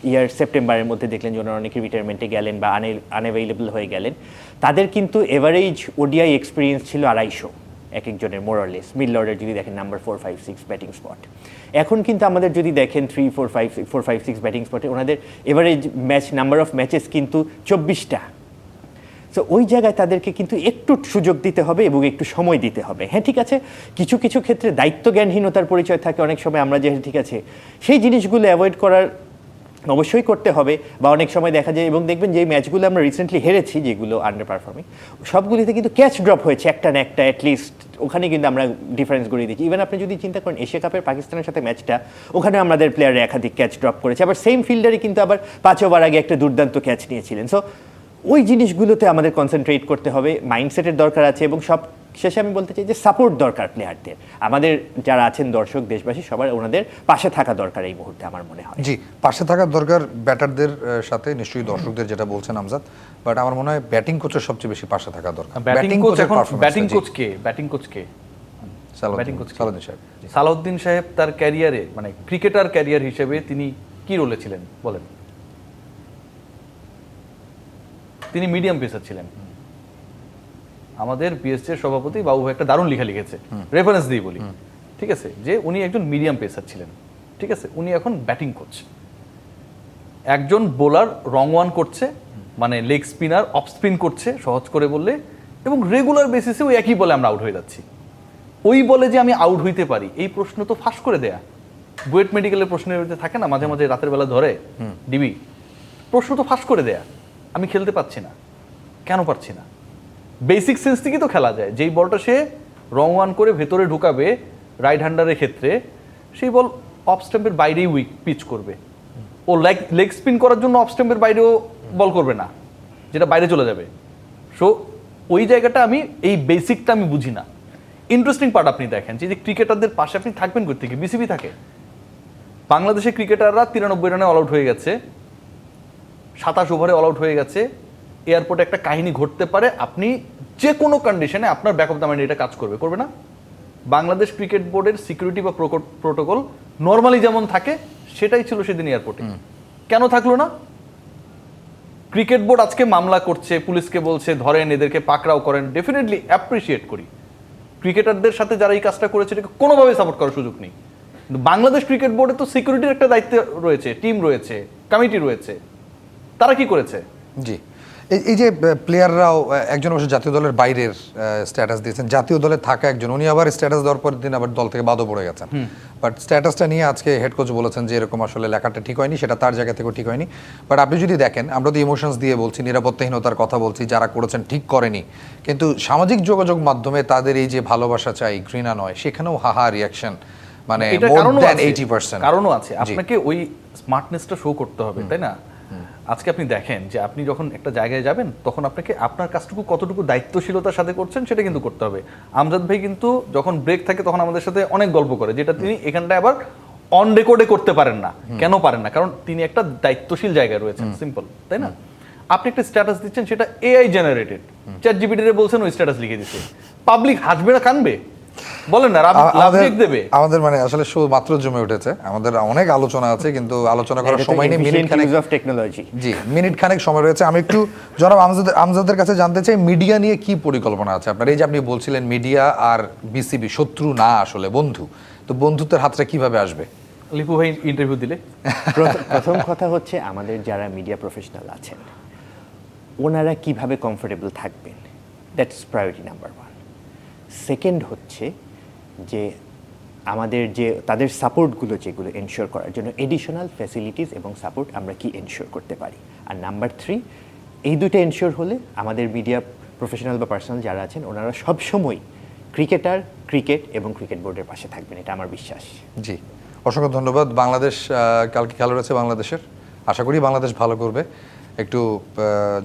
ইয়ার সেপ্টেম্বরের মধ্যে দেখলেন যে ওনারা অনেকে রিটায়ারমেন্টে গেলেন বা আনঅ্যাভেলেবল হয়ে গেলেন, তাদের কিন্তু এভারেজ ওডিআই এক্সপিরিয়েন্স ছিল 250 এক একজনের, মোরালেস। মিডল অর্ডার যদি দেখেন নাম্বার 4, 5, 6 ব্যাটিং স্পট। এখন কিন্তু আমাদের যদি দেখেন 3, 4, 5, 6 ব্যাটিং স্পটে ওনাদের average match number of matches কিন্তু 24টা। সো ওই জায়গায় তাদেরকে কিন্তু একটু সুযোগ দিতে হবে এবং একটু সময় দিতে হবে। হ্যাঁ, ঠিক আছে, কিছু কিছু ক্ষেত্রে দায়িত্বজ্ঞানহীনতার পরিচয় থাকে অনেক সময়, আমরা যে ঠিক আছে সেই জিনিসগুলো অ্যাভয়েড করার অবশ্যই করতে হবে। বা অনেক সময় দেখা যায়, এবং দেখবেন যে ম্যাচগুলো আমরা রিসেন্টলি হেরেছি, যেগুলো আন্ডার পারফর্মিং, সবগুলিতে কিন্তু ক্যাচ ড্রপ হয়েছে একটা না একটা অ্যাটলিস্ট, ওখানে কিন্তু আমরা ডিফারেন্স গড়িয়ে দিচ্ছি। ইভেন আপনি যদি চিন্তা করেন এশিয়া কাপের পাকিস্তানের সাথে ম্যাচটা, ওখানে আমাদের প্লেয়াররা একাধিক ক্যাচ ড্রপ করেছে, আবার সেম ফিল্ডারে কিন্তু আবার 5 ওভার আগে একটা দুর্দান্ত ক্যাচ নিয়েছিলেন। সো ওই জিনিসগুলোতে আমাদের কনসেন্ট্রেট করতে হবে, মাইন্ডসেটের দরকার আছে, এবং সব শেষে আমি বলতে চাই যে সাপোর্ট দরকার প্লেয়ারদের। আমাদের যারা আছেন দর্শক, দেশবাসী, সবার ওনাদের পাশে থাকা দরকার এই মুহূর্তে আমার মনে হয়। জি, পাশে থাকার দরকার ব্যাটারদের সাথে, নিশ্চয়ই দর্শকদের যেটা বলছেন আমজাদ, বাট আমার মনে হয় ব্যাটিং কোচের সবচেয়ে বেশি পাশে থাকা দরকার। ব্যাটিং কোচ এখন ব্যাটিং কোচ কে সালাউদ্দিন সাহেব তার ক্যারিয়ারে, মানে ক্রিকেটার ক্যারিয়ার হিসেবে তিনি কি রোলে ছিলেন বলেন? তিনি মিডিয়াম পেসার ছিলেন। আমাদের পিএসসি এর সভাপতি বাবু ভাই একটা দারুণ লেখা লিখেছে, রেফারেন্স দিই বলি, ঠিক আছে, যে উনি একজন মিডিয়াম পেসার ছিলেন, ঠিক আছে, উনি এখন ব্যাটিং কোচ। একজন বোলার রং ওয়ান করছে, মানে লেগ স্পিনার অফ স্পিন করছে সহজ করে বললে, এবং রেগুলার বেসিসে ওই একই বলে আমরা আউট হয়ে যাচ্ছি। ওই বলে যে আমি আউট হইতে পারি, এই প্রশ্ন তো ফাঁস করে দেয়া। বুয়েট মেডিকেলের প্রশ্নের মধ্যে থাকে না মাঝে মাঝে রাতের বেলা ধরে ডিবি, প্রশ্ন তো ফাঁস করে দেয়া। আমি খেলতে পারছি না, কেন পারছি না? বেসিক সেন্স থেকেই তো খেলা যায়। যেই বলটা সে রং ওয়ান করে ভেতরে ঢুকাবে রাইট হ্যান্ডারের ক্ষেত্রে, সেই বল অফ স্টাম্পের বাইরেই উইক পিচ করবে। ও লেগ স্পিন করার জন্য অফ স্টাম্পের বাইরেও বল করবে না, যেটা বাইরে চলে যাবে। সো ওই জায়গাটা আমি, এই বেসিকটা আমি বুঝি না। ইন্টারেস্টিং পার্ট আপনি দেখেন যে ক্রিকেটারদের পাশে আপনি থাকবেন করতে কি, বিসিবি থাকে। বাংলাদেশের ক্রিকেটাররা 93 রানে অল আউট হয়ে গেছে, 27 ওভারে অল আউট হয়ে গেছে। এয়ারপোর্টে একটা কাহিনী ঘটতে পারে, আপনি যে কোনো কন্ডিশনে আপনার ব্যাক অফ দ্য মাইন্ড এটা কাজ করবে না? বাংলাদেশ ক্রিকেট বোর্ডের সিকিউরিটি বা প্রোটোকল নর্মালি যেমন থাকে সেটাই ছিল সেদিন এয়ারপোর্টে। কেন থাকলো না? ক্রিকেট বোর্ড আজকে মামলা করছে, পুলিশকে বলছে ধরেন এদেরকে পাকড়াও করেন, ডেফিনেটলি অ্যাপ্রিসিয়েট করি। ক্রিকেটারদের সাথে যারা এই কাজটা করেছে এটাকে কোনোভাবে সাপোর্ট করার সুযোগ নেই। কিন্তু বাংলাদেশ ক্রিকেট বোর্ডে তো সিকিউরিটির একটা দায়িত্ব রয়েছে, টিম রয়েছে, কমিটি রয়েছে, তারা কি করেছে? জি, এই যে প্লেয়াররাও একজন অবশ্য জাতীয় দলের বাইরের স্ট্যাটাস দিয়েছেন, জাতীয় দলে থাকা একজন, উনি আবার স্ট্যাটাস দেওয়ার পরের দিন আবার দল থেকে বাদও পড়ে গেছেন। বাট স্ট্যাটাসটা নিয়ে আজকে হেড কোচ বলেছেন যে এরকম আসলে লেখাটা ঠিক হয়নি, সেটা তার জায়গা থেকেও ঠিক হয়নি। বাট আপনি যদি দেখেন, আমরা তো ইমোশনস দিয়ে বলছি, নিরাপত্তাহীনতার কথা বলছি, যারা করেছেন ঠিক করেনি, কিন্তু সামাজিক যোগাযোগ মাধ্যমে তাদের এই যে ভালোবাসা চাই, ঘৃণা নয়, সেখানেও হাহা রিয়াকশন, মানে এটা more কারণও than আছে, 80%। কারণও আছে। জি। আপনাকে ওই স্মার্টনেসটা শো করতে হবে, তাই না? আজকে আপনি দেখেন যে আপনি যখন একটা জায়গায় যাবেন তখন আপনাকে আপনার কাজটুকু কতটুকু দায়িত্বশীলতার সাথে করছেন সেটা কিন্তু করতে হবে। আমজাদ ভাই কিন্তু যখন ব্রেক থাকে তখন আমাদের সাথে অনেক গল্প করে, যেটা তিনি এখানটায় আবার অন রেকর্ডে করতে পারেন না। কেন পারেন না? কারণ তিনি একটা দায়িত্বশীল জায়গায় রয়েছেন, সিম্পল, তাই না? আপনি একটা স্ট্যাটাস দিচ্ছেন, সেটা এআই জেনারেটেড, চ্যাট জিপিটি রে বলছেন ওই স্ট্যাটাস লিখে দিচ্ছে, পাবলিক হাসবে না কানবে? বলেন না, দেবে। আমাদের মানে আসলে শো মাত্র জমে উঠেছে, আমাদের অনেক আলোচনা আছে, কিন্তু আলোচনা করার সময় নেই। মিনিট খানেক অফ টেকনোলজি, জি, মিনিট খানেক সময় রয়েছে। আমি একটু জনাব আমজাদের কাছে জানতে চাই, মিডিয়া নিয়ে কি পরিকল্পনা আছে আপনার? এই যে আপনি বলছিলেন মিডিয়া আর বিসিবি শত্রু না, আসলে বন্ধু, তো বন্ধুত্বের হাতটা কিভাবে আসবে? লিপু ভাই ইন্টারভিউ দিলে প্রথম কথা হচ্ছে আমাদের যারা মিডিয়া প্রফেশনাল আছেন ওনারা কিভাবে কমফোর্টেবল থাকবেন, দ্যাটস প্রায়োরিটি নাম্বার 1। সেকেন্ড হচ্ছে যে আমাদের যে তাদের সাপোর্টগুলো যেগুলো এনশিওর করার জন্য এডিশনাল ফ্যাসিলিটিস এবং সাপোর্ট আমরা কি এনশিওর করতে পারি। আর নাম্বার 3, এই দুটো এনশিওর হলে আমাদের মিডিয়া প্রফেশনাল বা পার্সোনাল যারা আছেন ওনারা সবসময় ক্রিকেট এবং ক্রিকেট বোর্ডের পাশে থাকবেন, এটা আমার বিশ্বাস। জি, অসংখ্য ধন্যবাদ। বাংলাদেশ কালকে খেলা রয়েছে বাংলাদেশের, আশা করি বাংলাদেশ ভালো করবে। একটু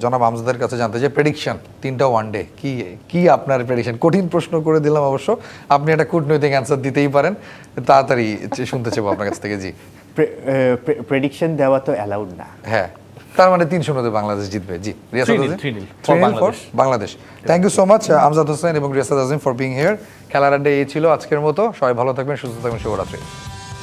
জনাব আমজাদের কাছে জানতে চাই, প্রেডিকশন 3টা ওয়ানডে কি আপনার প্রেডিকশন? কঠিন প্রশ্ন করে দিলাম অবশ্য, আপনি একটা কূটনৈতিক অ্যান্সার দিতেই পারেন, তাড়াতাড়ি শুনতে চাইবো আপনার কাছ থেকে। জি, প্রেডিকশন দেওয়া তো অ্যালাউড না। হ্যাঁ, তার মানে 3-0 বাংলাদেশ জিতবে। জি, Riasad Hossain 3-0 for Bangladesh. Thank you so much Amjad Hossain এবং Riasad Azim for being here. খেলার আড্ডা এই ছিল আজকের মতো। সবাই ভালো থাকবেন, সুস্থ থাকবেন, শুভরাত্রি।